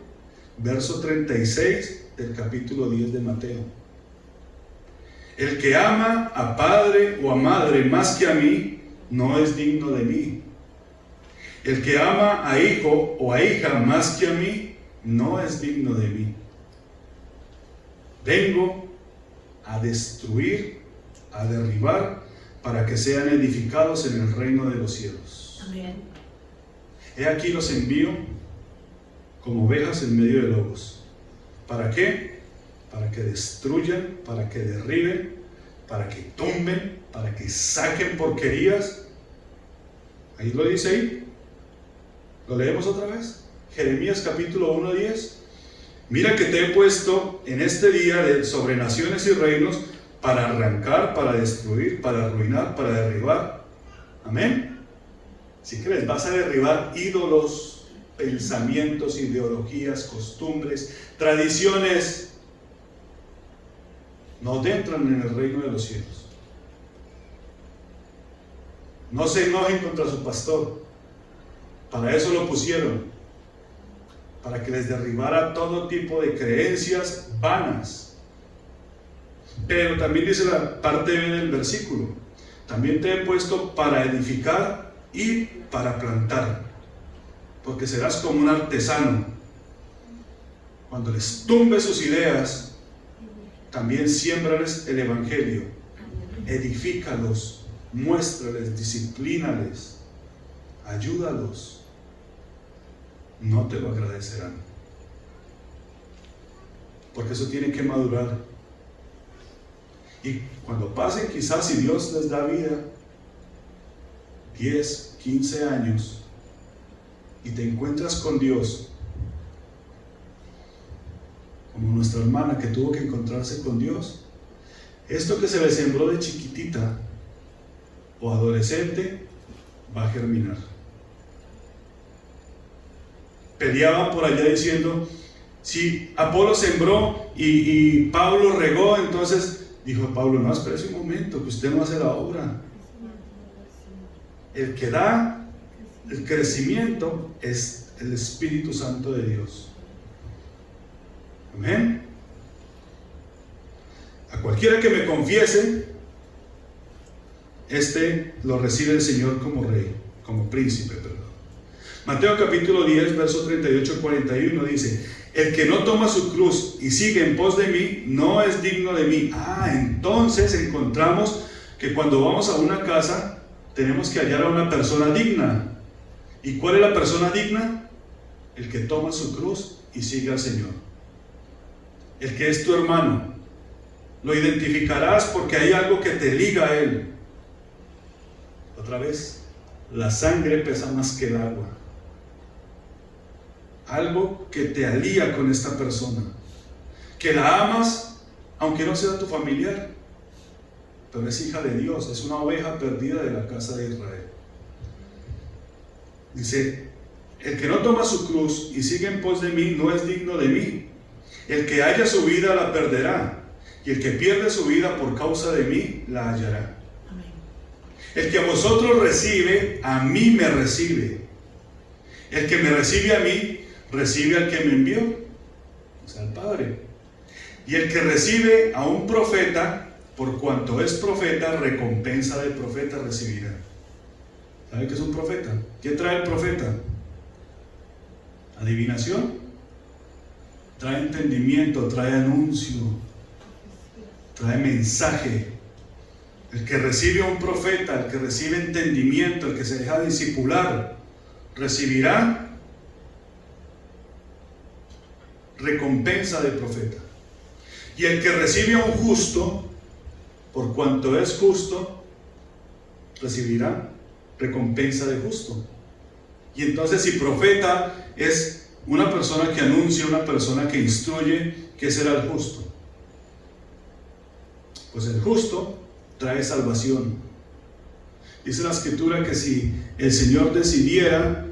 Verso 36 del capítulo 10 de Mateo. El que ama a padre o a madre más que a mí, no es digno de mí. El que ama a hijo o a hija más que a mí, no es digno de mí. Vengo a destruir, a derribar, para que sean edificados en el reino de los cielos. Amén. He aquí los envío como ovejas en medio de lobos. ¿Para qué? Para que destruyan, para que derriben, para que tumben, para que saquen porquerías. Ahí lo dice ahí. ¿Lo leemos otra vez? Jeremías capítulo 1:10. Mira que te he puesto en este día sobre naciones y reinos para arrancar, para destruir, para arruinar, para derribar. Amén. Si crees, vas a derribar ídolos, pensamientos, ideologías, costumbres, tradiciones. No entran en el reino de los cielos. No se enojen contra su pastor. Para eso lo pusieron, para que les derribara todo tipo de creencias vanas. Pero también dice la parte B del versículo: también te he puesto para edificar y para plantar, porque serás como un artesano. Cuando les tumbe sus ideas, también siémbrales el evangelio, edifícalos, muéstrales, disciplínales, ayúdalos. No te lo agradecerán, porque eso tiene que madurar. Y cuando pasen, quizás, si Dios les da vida, 10, 15 años, y te encuentras con Dios, como nuestra hermana que tuvo que encontrarse con Dios, esto que se le sembró de chiquitita o adolescente va a germinar. Peleaban por allá diciendo, si Apolo sembró y Pablo regó, entonces dijo Pablo, no, espérese un momento, que usted no hace la obra. El que da el crecimiento es el Espíritu Santo de Dios. Amén. A cualquiera que me confiese, lo recibe el Señor como rey, como príncipe, perdón. Mateo capítulo 10, verso 38 al 41 dice: el que no toma su cruz y sigue en pos de mí, no es digno de mí. Entonces encontramos que cuando vamos a una casa, tenemos que hallar a una persona digna. ¿Y cuál es la persona digna? El que toma su cruz y sigue al Señor. El que es tu hermano. Lo identificarás porque hay algo que te liga a Él. Otra vez, la sangre pesa más que el agua. Algo que te alía con esta persona, que la amas, aunque no sea tu familiar, pero es hija de Dios, es una oveja perdida de la casa de Israel. Dice: el que no toma su cruz y sigue en pos de mí, no es digno de mí. El que halla su vida la perderá, y el que pierde su vida por causa de mí la hallará. Amén. El que a vosotros recibe, a mí me recibe. El que me recibe a mí, recibe al que me envió, o sea, al Padre. Y el que recibe a un profeta, por cuanto es profeta, recompensa de profeta recibirá. ¿Sabe qué es un profeta? ¿Qué trae el profeta? Adivinación. Trae entendimiento, trae anuncio, trae mensaje. El que recibe a un profeta, el que recibe entendimiento, el que se deja discipular, recibirá recompensa de profeta. Y el que recibe a un justo, por cuanto es justo, recibirá recompensa de justo. Y entonces si profeta es una persona que anuncia, una persona que instruye, ¿qué será el justo? Pues el justo trae salvación. Dice la Escritura que si el Señor decidiera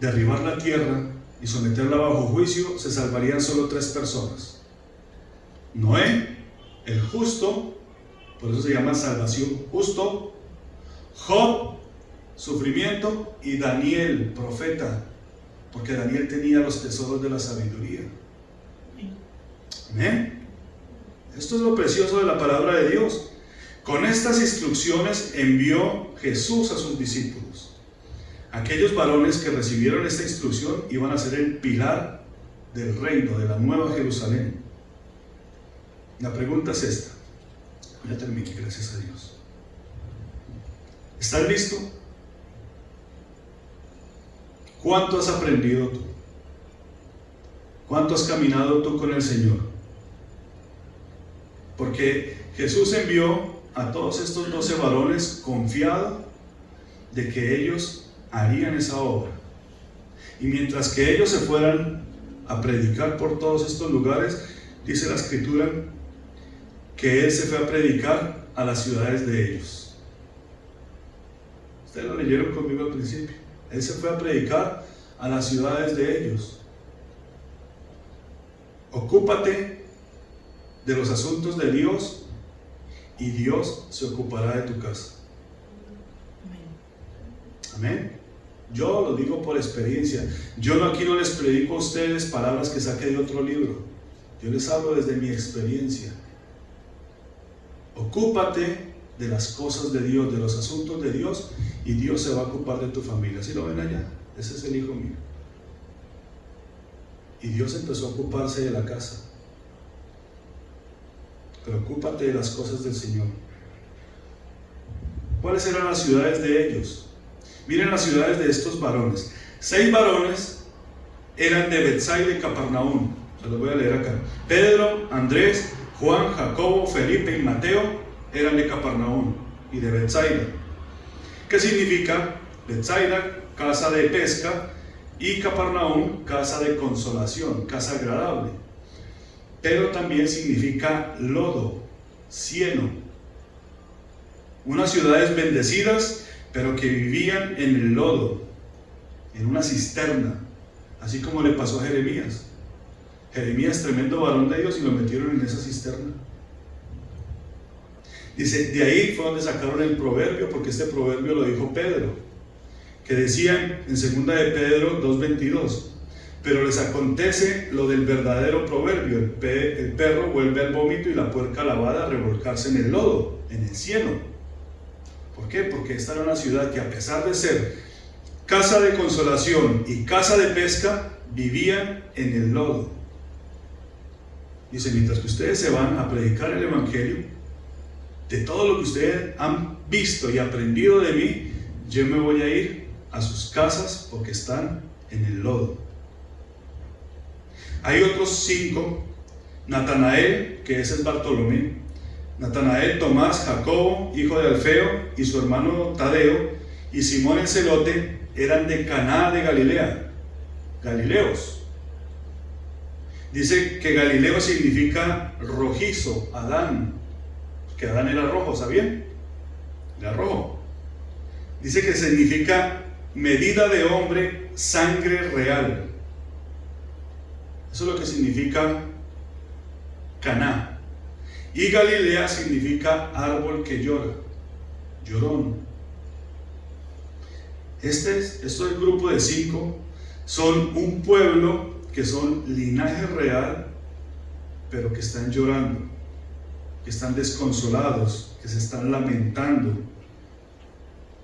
derribar la tierra y someterla bajo juicio, se salvarían solo 3 personas. Noé, el justo, por eso se llama salvación justo. Job, sufrimiento. Y Daniel, profeta, porque Daniel tenía los tesoros de la sabiduría. Amén. Esto es lo precioso de la palabra de Dios. Con estas instrucciones envió Jesús a sus discípulos. Aquellos varones que recibieron esta instrucción iban a ser el pilar del reino, de la nueva Jerusalén. La pregunta es esta. Ya terminé, gracias a Dios. ¿Estás listo? ¿Cuánto has aprendido tú? ¿Cuánto has caminado tú con el Señor? Porque Jesús envió a todos estos 12 varones confiado de que ellos harían esa obra. Y mientras que ellos se fueran a predicar por todos estos lugares, dice la Escritura que Él se fue a predicar a las ciudades de ellos. Ustedes lo leyeron conmigo al principio. Él se fue a predicar a las ciudades de ellos. Ocúpate de los asuntos de Dios y Dios se ocupará de tu casa. Amén. Yo lo digo por experiencia. Yo aquí no les predico a ustedes palabras que saqué de otro libro. Yo les hablo desde mi experiencia. Ocúpate de las cosas de Dios, de los asuntos de Dios, y Dios se va a ocupar de tu familia. ¿Sí lo ven allá? Ese es el hijo mío. Y Dios empezó a ocuparse de la casa. Preocúpate de las cosas del Señor. ¿Cuáles eran las ciudades de ellos? Miren las ciudades de estos varones. 6 varones eran de Betsaida y Capernaum. Se los voy a leer acá. Pedro, Andrés, Juan, Jacobo, Felipe y Mateo eran de Capernaum y de Betsaida. ¿Qué significa? Betsaida, casa de pesca, y Capernaum, casa de consolación, casa agradable. Pero también significa lodo, cieno. Unas ciudades bendecidas, pero que vivían en el lodo, en una cisterna, así como le pasó a Jeremías. Jeremías, tremendo varón de Dios, y lo metieron en esa cisterna. Dice, de ahí fue donde sacaron el proverbio, porque este proverbio lo dijo Pedro, que decían en 2 de Pedro 2:22, pero les acontece lo del verdadero proverbio, el perro vuelve al vómito y la puerca lavada a revolcarse en el lodo, en el cieno. ¿Por qué? Porque esta era una ciudad que, a pesar de ser casa de consolación y casa de pesca, vivían en el lodo. Dice, mientras que ustedes se van a predicar el evangelio, de todo lo que ustedes han visto y aprendido de mí, yo me voy a ir a sus casas porque están en el lodo. Hay otros 5, Natanael, que ese es Bartolomé, Natanael, Tomás, Jacobo, hijo de Alfeo, y su hermano Tadeo, y Simón el Celote, eran de Caná de Galilea, Galileos. Dice que Galileo significa rojizo, Adán, que Adán era rojo, ¿sabían? Era rojo. Dice que significa medida de hombre, sangre real. Eso es lo que significa Caná. Y Galilea significa árbol que llora, llorón. Estos del grupo de 5 son un pueblo que son linaje real, pero que están llorando, que están desconsolados, que se están lamentando.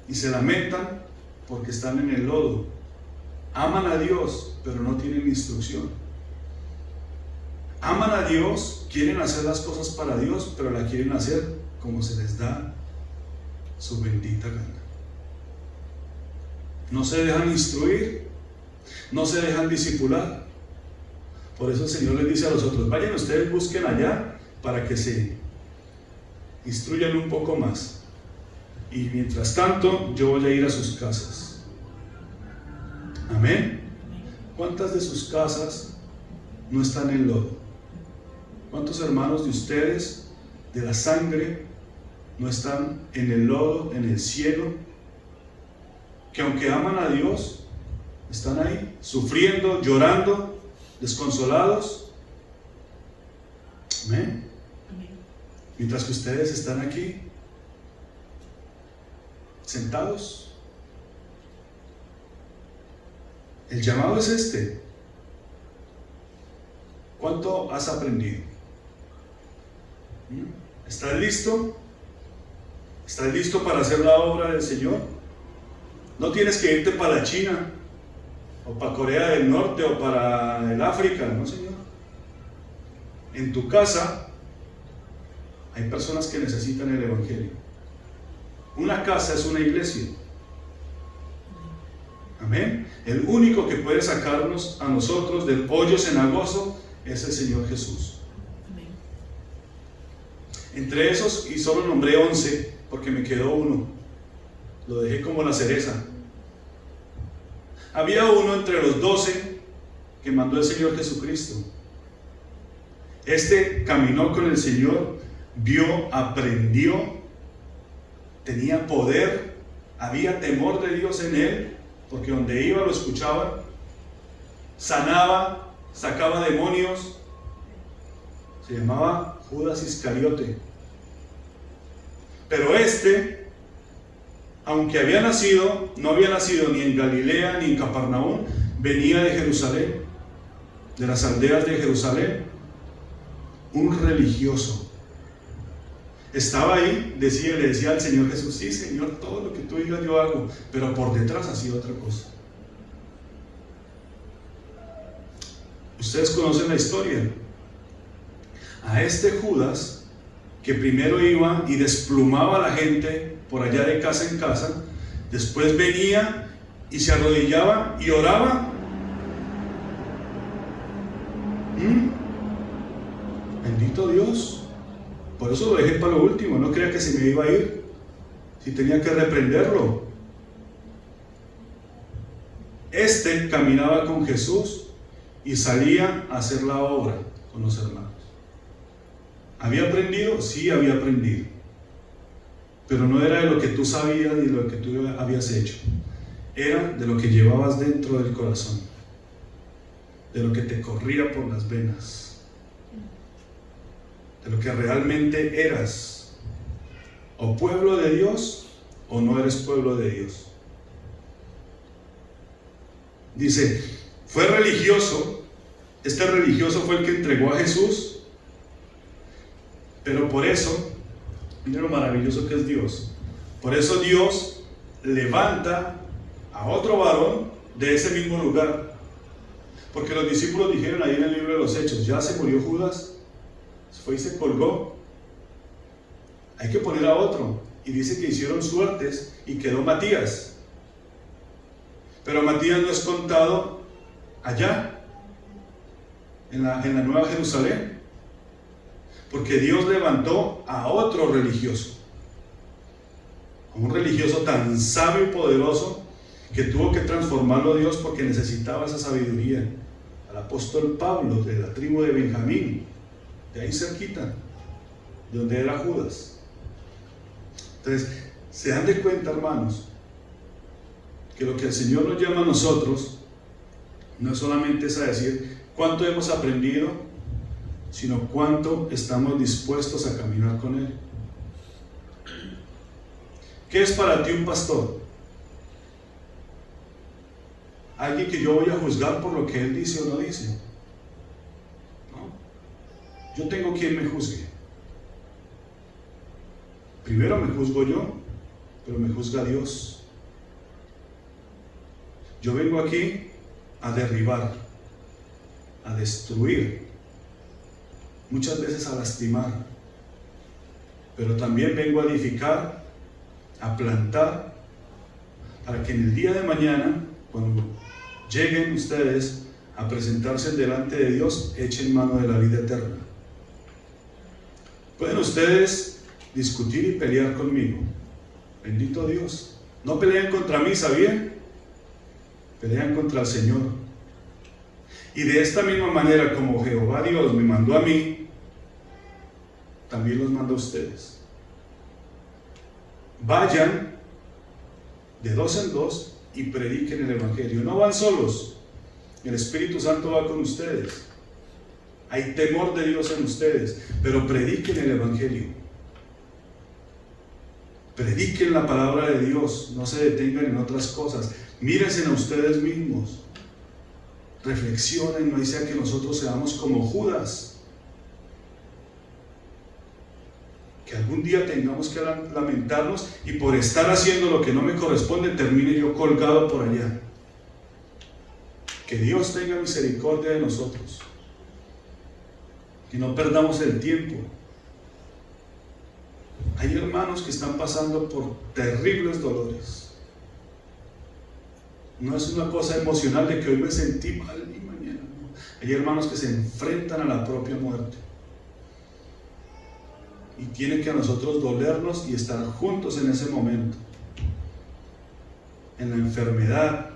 Y se lamentan porque están en el lodo. Aman a Dios, pero no tienen instrucción. Aman a Dios, quieren hacer las cosas para Dios, pero la quieren hacer como se les da su bendita gana. No se dejan instruir, no se dejan discipular. Por eso el Señor les dice a los otros, vayan ustedes, busquen allá para que se instruyan un poco más. Y mientras tanto, yo voy a ir a sus casas. Amén. ¿Cuántas de sus casas no están en lodo? ¿Cuántos hermanos de ustedes, de la sangre, no están en el lodo, en el cielo? Que aunque aman a Dios, están ahí, sufriendo, llorando, desconsolados. Amén. Mientras que ustedes están aquí, sentados. El llamado es este. ¿Cuánto has aprendido? ¿Estás listo? ¿Estás listo para hacer la obra del Señor? No tienes que irte para China, o para Corea del Norte, o para el África, no, Señor. En tu casa hay personas que necesitan el Evangelio. Una casa es una iglesia. Amén. El único que puede sacarnos a nosotros del hoyo cenagoso es el Señor Jesús. Amén. Entre esos, y solo nombré 11 porque me quedó uno, lo dejé como la cereza. Había uno entre los 12 que mandó el Señor Jesucristo. Este caminó con el Señor, vio, aprendió, tenía poder, había temor de Dios en él, porque donde iba lo escuchaban, sanaba, sacaba demonios. Se llamaba Judas Iscariote. Pero este, aunque había nacido, no había nacido ni en Galilea ni en Capernaum, venía de Jerusalén, de las aldeas de Jerusalén, un religioso. Estaba ahí, le decía al Señor Jesús: sí, Señor, todo lo que tú digas yo hago, pero por detrás hacía otra cosa. Ustedes conocen la historia. A este Judas, que primero iba y desplumaba a la gente por allá de casa en casa, después venía y se arrodillaba y oraba. Bendito Dios. Por eso lo dejé para lo último. No creía que se me iba a ir, si tenía que reprenderlo. Este caminaba con Jesús y salía a hacer la obra con los hermanos. ¿Había aprendido? Sí, había aprendido. Pero no era de lo que tú sabías ni de lo que tú habías hecho. Era de lo que llevabas dentro del corazón, de lo que te corría por las venas, de lo que realmente eras, o pueblo de Dios o no eres pueblo de Dios. Dice, fue religioso. Este religioso fue el que entregó a Jesús, pero por eso, mira lo maravilloso que es Dios, por eso Dios levanta a otro varón de ese mismo lugar, porque los discípulos dijeron ahí en el libro de los Hechos: ya se murió Judas, fue y se colgó, hay que poner a otro. Y dice que hicieron suertes y quedó Matías, pero Matías no es contado allá en la Nueva Jerusalén, porque Dios levantó a otro religioso, a un religioso tan sabio y poderoso que tuvo que transformarlo Dios, porque necesitaba esa sabiduría. Al apóstol Pablo, de la tribu de Benjamín, de ahí cerquita, de donde era Judas. Entonces, se dan de cuenta, hermanos, que lo que el Señor nos llama a nosotros no es solamente es a decir cuánto hemos aprendido, sino cuánto estamos dispuestos a caminar con Él. ¿Qué es para ti un pastor? ¿Alguien que yo voy a juzgar por lo que él dice o no dice? No. Yo tengo quien me juzgue. Primero me juzgo yo, pero me juzga Dios. Yo vengo aquí a derribar, a destruir, muchas veces a lastimar, pero también vengo a edificar, a plantar, para que en el día de mañana, cuando lleguen ustedes a presentarse delante de Dios, echen mano de la vida eterna. Pueden ustedes discutir y pelear conmigo, bendito Dios, no peleen contra mí, ¿sabían? pelean contra el Señor. Y de esta misma manera como Jehová Dios me mandó a mí, también los mando a ustedes. Vayan de dos en dos y prediquen el Evangelio. No van solos, el Espíritu Santo va con ustedes. Hay temor de Dios en ustedes, pero prediquen el Evangelio. Prediquen la palabra de Dios, no se detengan en otras cosas. Mírense a ustedes mismos. Reflexionen, no sea que nosotros seamos como Judas. Que algún día tengamos que lamentarnos y por estar haciendo lo que no me corresponde termine yo colgado por allá. Que Dios tenga misericordia de nosotros. Que no perdamos el tiempo. Hay hermanos que están pasando por terribles dolores. No es una cosa emocional de que hoy me sentí mal y mañana no. Hay hermanos que se enfrentan a la propia muerte. Y tiene que a nosotros dolernos y estar juntos en ese momento. En la enfermedad.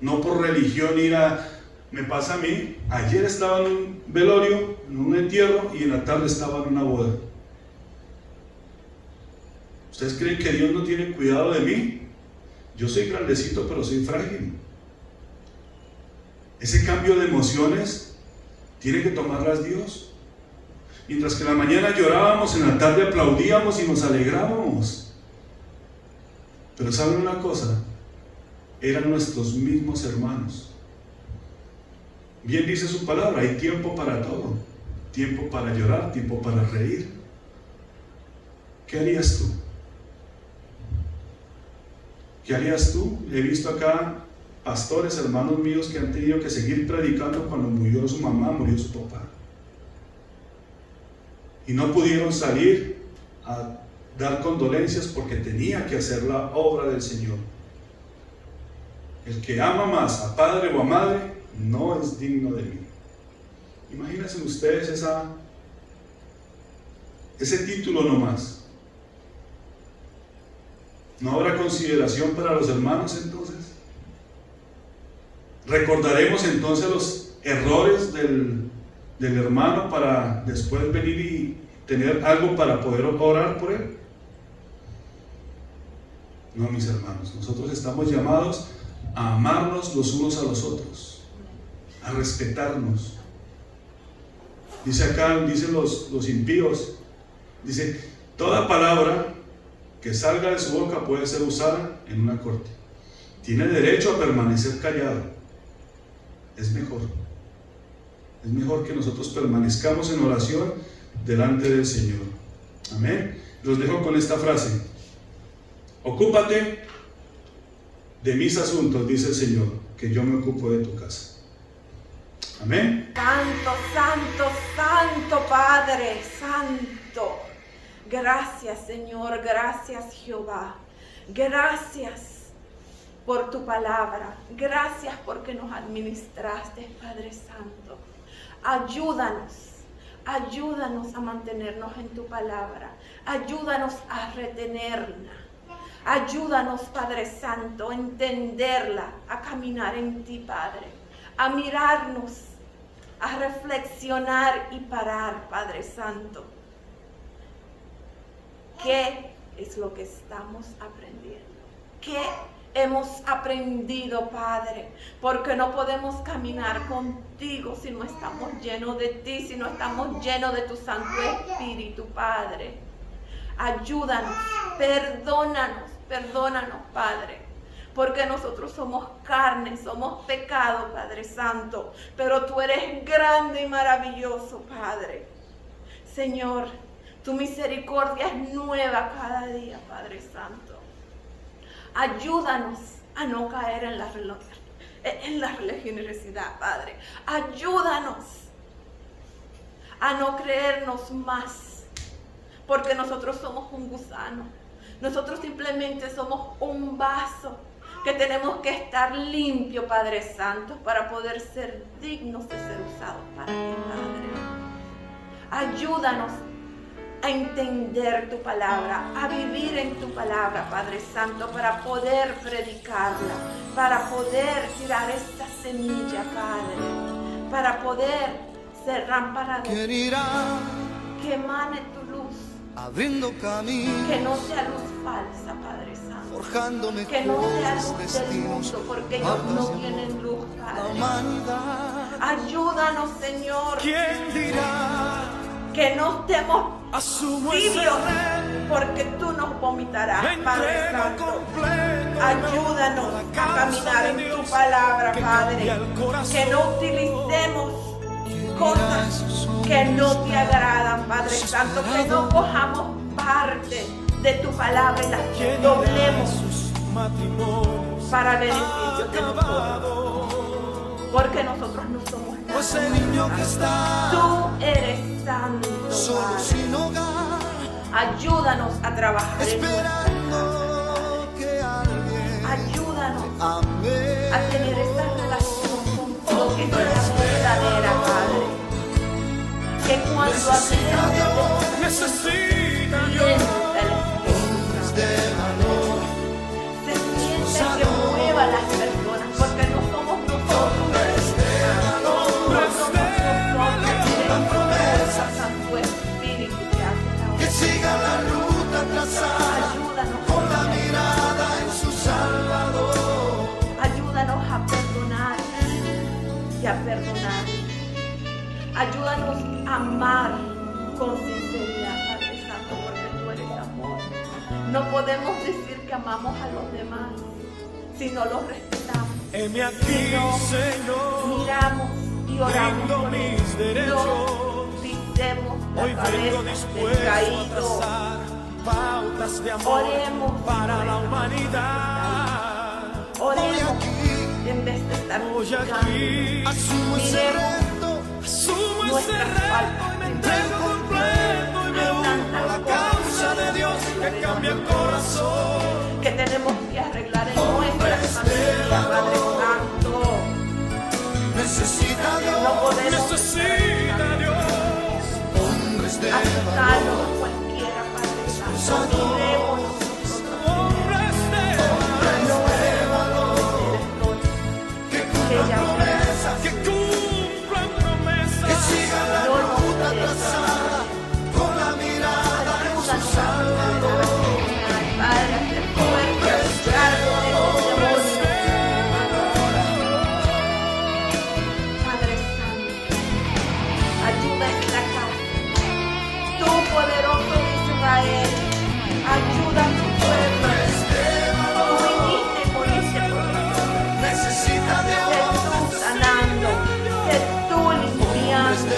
No por religión ir a... Me pasa a mí, ayer estaba en un velorio, en un entierro, y en la tarde estaba en una boda. ¿Ustedes creen que Dios no tiene cuidado de mí? Yo soy grandecito, pero soy frágil. Ese cambio de emociones tiene que tomarlas Dios. Mientras que en la mañana llorábamos, en la tarde aplaudíamos y nos alegrábamos. Pero ¿saben una cosa? Eran nuestros mismos hermanos. Bien dice su palabra, hay tiempo para todo. Tiempo para llorar, tiempo para reír. ¿Qué harías tú? ¿Qué harías tú? He visto acá pastores, hermanos míos, que han tenido que seguir predicando cuando murió su mamá, murió su papá. Y no pudieron salir a dar condolencias porque tenía que hacer la obra del Señor. El que ama más a padre o a madre no es digno de mí. Imagínense ustedes ese título nomás. ¿No habrá consideración para los hermanos entonces? ¿Recordaremos entonces los errores del hermano para después venir y tener algo para poder orar por él? No, mis hermanos, nosotros estamos llamados a amarnos los unos a los otros, a respetarnos. Dice acá, dicen los impíos, dice, toda palabra que salga de su boca puede ser usada en una corte. Tiene derecho a permanecer callado. Es mejor que nosotros permanezcamos en oración delante del Señor. Amén. Los dejo con esta frase: ocúpate de mis asuntos, dice el Señor, que yo me ocupo de tu casa. Amén. Santo, santo, santo Padre, santo. Gracias, Señor, gracias, Jehová. Gracias por tu palabra. Gracias porque nos administraste, Padre Santo. Ayúdanos a mantenernos en tu palabra. Ayúdanos a retenerla. Ayúdanos, Padre Santo, a entenderla, a caminar en ti, Padre. A mirarnos, a reflexionar y parar, Padre Santo. ¿Qué es lo que estamos aprendiendo? ¿Qué hemos aprendido, Padre? Porque no podemos caminar contigo si no estamos llenos de ti, si no estamos llenos de tu Santo Espíritu, Padre. Ayúdanos, perdónanos, Padre. Porque nosotros somos carne, somos pecado, Padre Santo. Pero tú eres grande y maravilloso, Padre. Señor, tu misericordia es nueva cada día, Padre Santo. Ayúdanos a no caer en la religiosidad, Padre. Ayúdanos a no creernos más, porque nosotros somos un gusano. Nosotros simplemente somos un vaso que tenemos que estar limpio, Padre Santo, para poder ser dignos de ser usados para ti, Padre. Ayúdanos a entender tu palabra, a vivir en tu palabra, Padre Santo, para poder predicarla, para poder tirar esta semilla, Padre, para poder ser lámpara de ¿Quién irá que emane tu luz, abriendo camino, que no sea luz falsa, Padre Santo, forjando que no sea mejores luz del destinos, mundo, porque ellos no pautas de tienen amor luz, la Padre. humanidad. Ayúdanos, Señor, ¿Quién dirá? que no estemos Asumo ese tibios, reto, porque tú nos vomitarás, me Padre entrego Santo. completo. Ayúdanos a caminar en tu palabra, Padre, que no utilicemos cosas que no te agradan, Padre Santo, que no cojamos parte de tu palabra y las doblemos para beneficio de nosotros, porque nosotros no somos nada. Pues el niño que está Tú eres santo, solo Padre. sin hogar, Ayúdanos a trabajar en nuestra casa. esperando que alguien Ayúdanos ame. a tener esa relación contigo que sea verdadera, Padre. Que cuando hablemos Necesita de yo el Hombres de valor, se sienta que mueva a las personas, porque no somos nosotros. Santo Espíritu que hace la que obra. sigan la ruta trazada Ayúdanos, con la mirada en su Salvador. ayúdanos a perdonar y a perdonar. Ayúdanos a amar con sinceridad, Padre Santo, porque tú eres amor. No podemos decir que amamos a los demás si no los respetamos. heme aquí, Señor. Miramos y oramos Rindo por mis ellos. derechos. No pisemos Hoy la vengo cabeza dispuesto del a caído. trazar pautas de amor Oremos para la por humanidad. Oremos en vez de estar Hoy juzgando. aquí Asumo ese Miremos reto, asumo ese nuestras reto y faltas. me entrego completo y me Hay uno a la tantas causa cosas de Dios que cambia el corazón. que tenemos que arreglar en nuestra familia, Padre Santo. necesita Dios, No podemos Necesita Dios. hombres de aceptarlo valor, a cualquiera, Padre Santo. Mirémonos nosotros. Hombres de que Que cumplan ya promesas, que cumplan promesas. que sigan la no nos ruta dejes. trazada con la mirada en su Ayúdanos a Salvador. perdonar, Padre, a ser fuerte, a buscarnos de los demonios. Padre Santo, ayuda a esta casa. Tú, poderoso de Israel, ayuda a tu pueblo. Tú viniste y moriste por nosotros. Necesita Sé Dios, tú sanando, sé tú limpiando,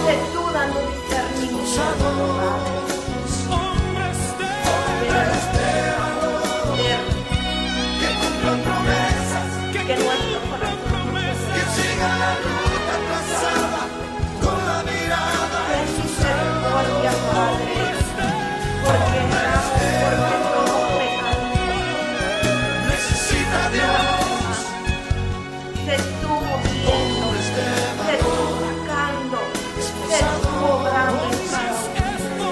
sé tú dando discernimiento, Padre. Hombres de que cumplan promesas, Que nuestro corazón que sigan la ruta trazada con la mirada ten misericordia, Padre, porque erramos, porque somos pecadores. necesita Dios, Sé tú moviendo, sé tú sacando, sé tú obrando en cada uno.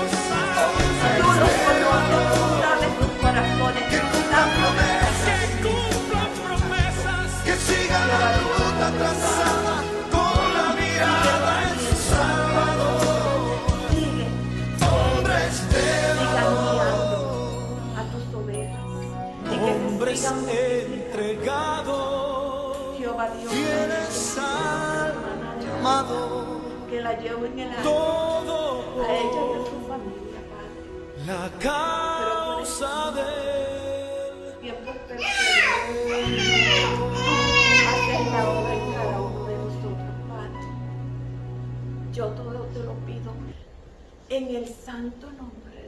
Tú los conoces, tú sabes sus corazones, tú sabes que cumplan promesas. que sigan la ruta trazada con la mirada en su Salvador. sigue, Hombres de sigan guiando a tus ovejas y que se Hombres sigan multiplicando. entregados. Jehová Dios, fieles al amado, que la lleven en el alma Todo a ella y a por su familia, Padre. la causa de Tiempo perfecto. Haces la obra en cada uno de nosotros, Padre. Yo todo te lo pido en el santo nombre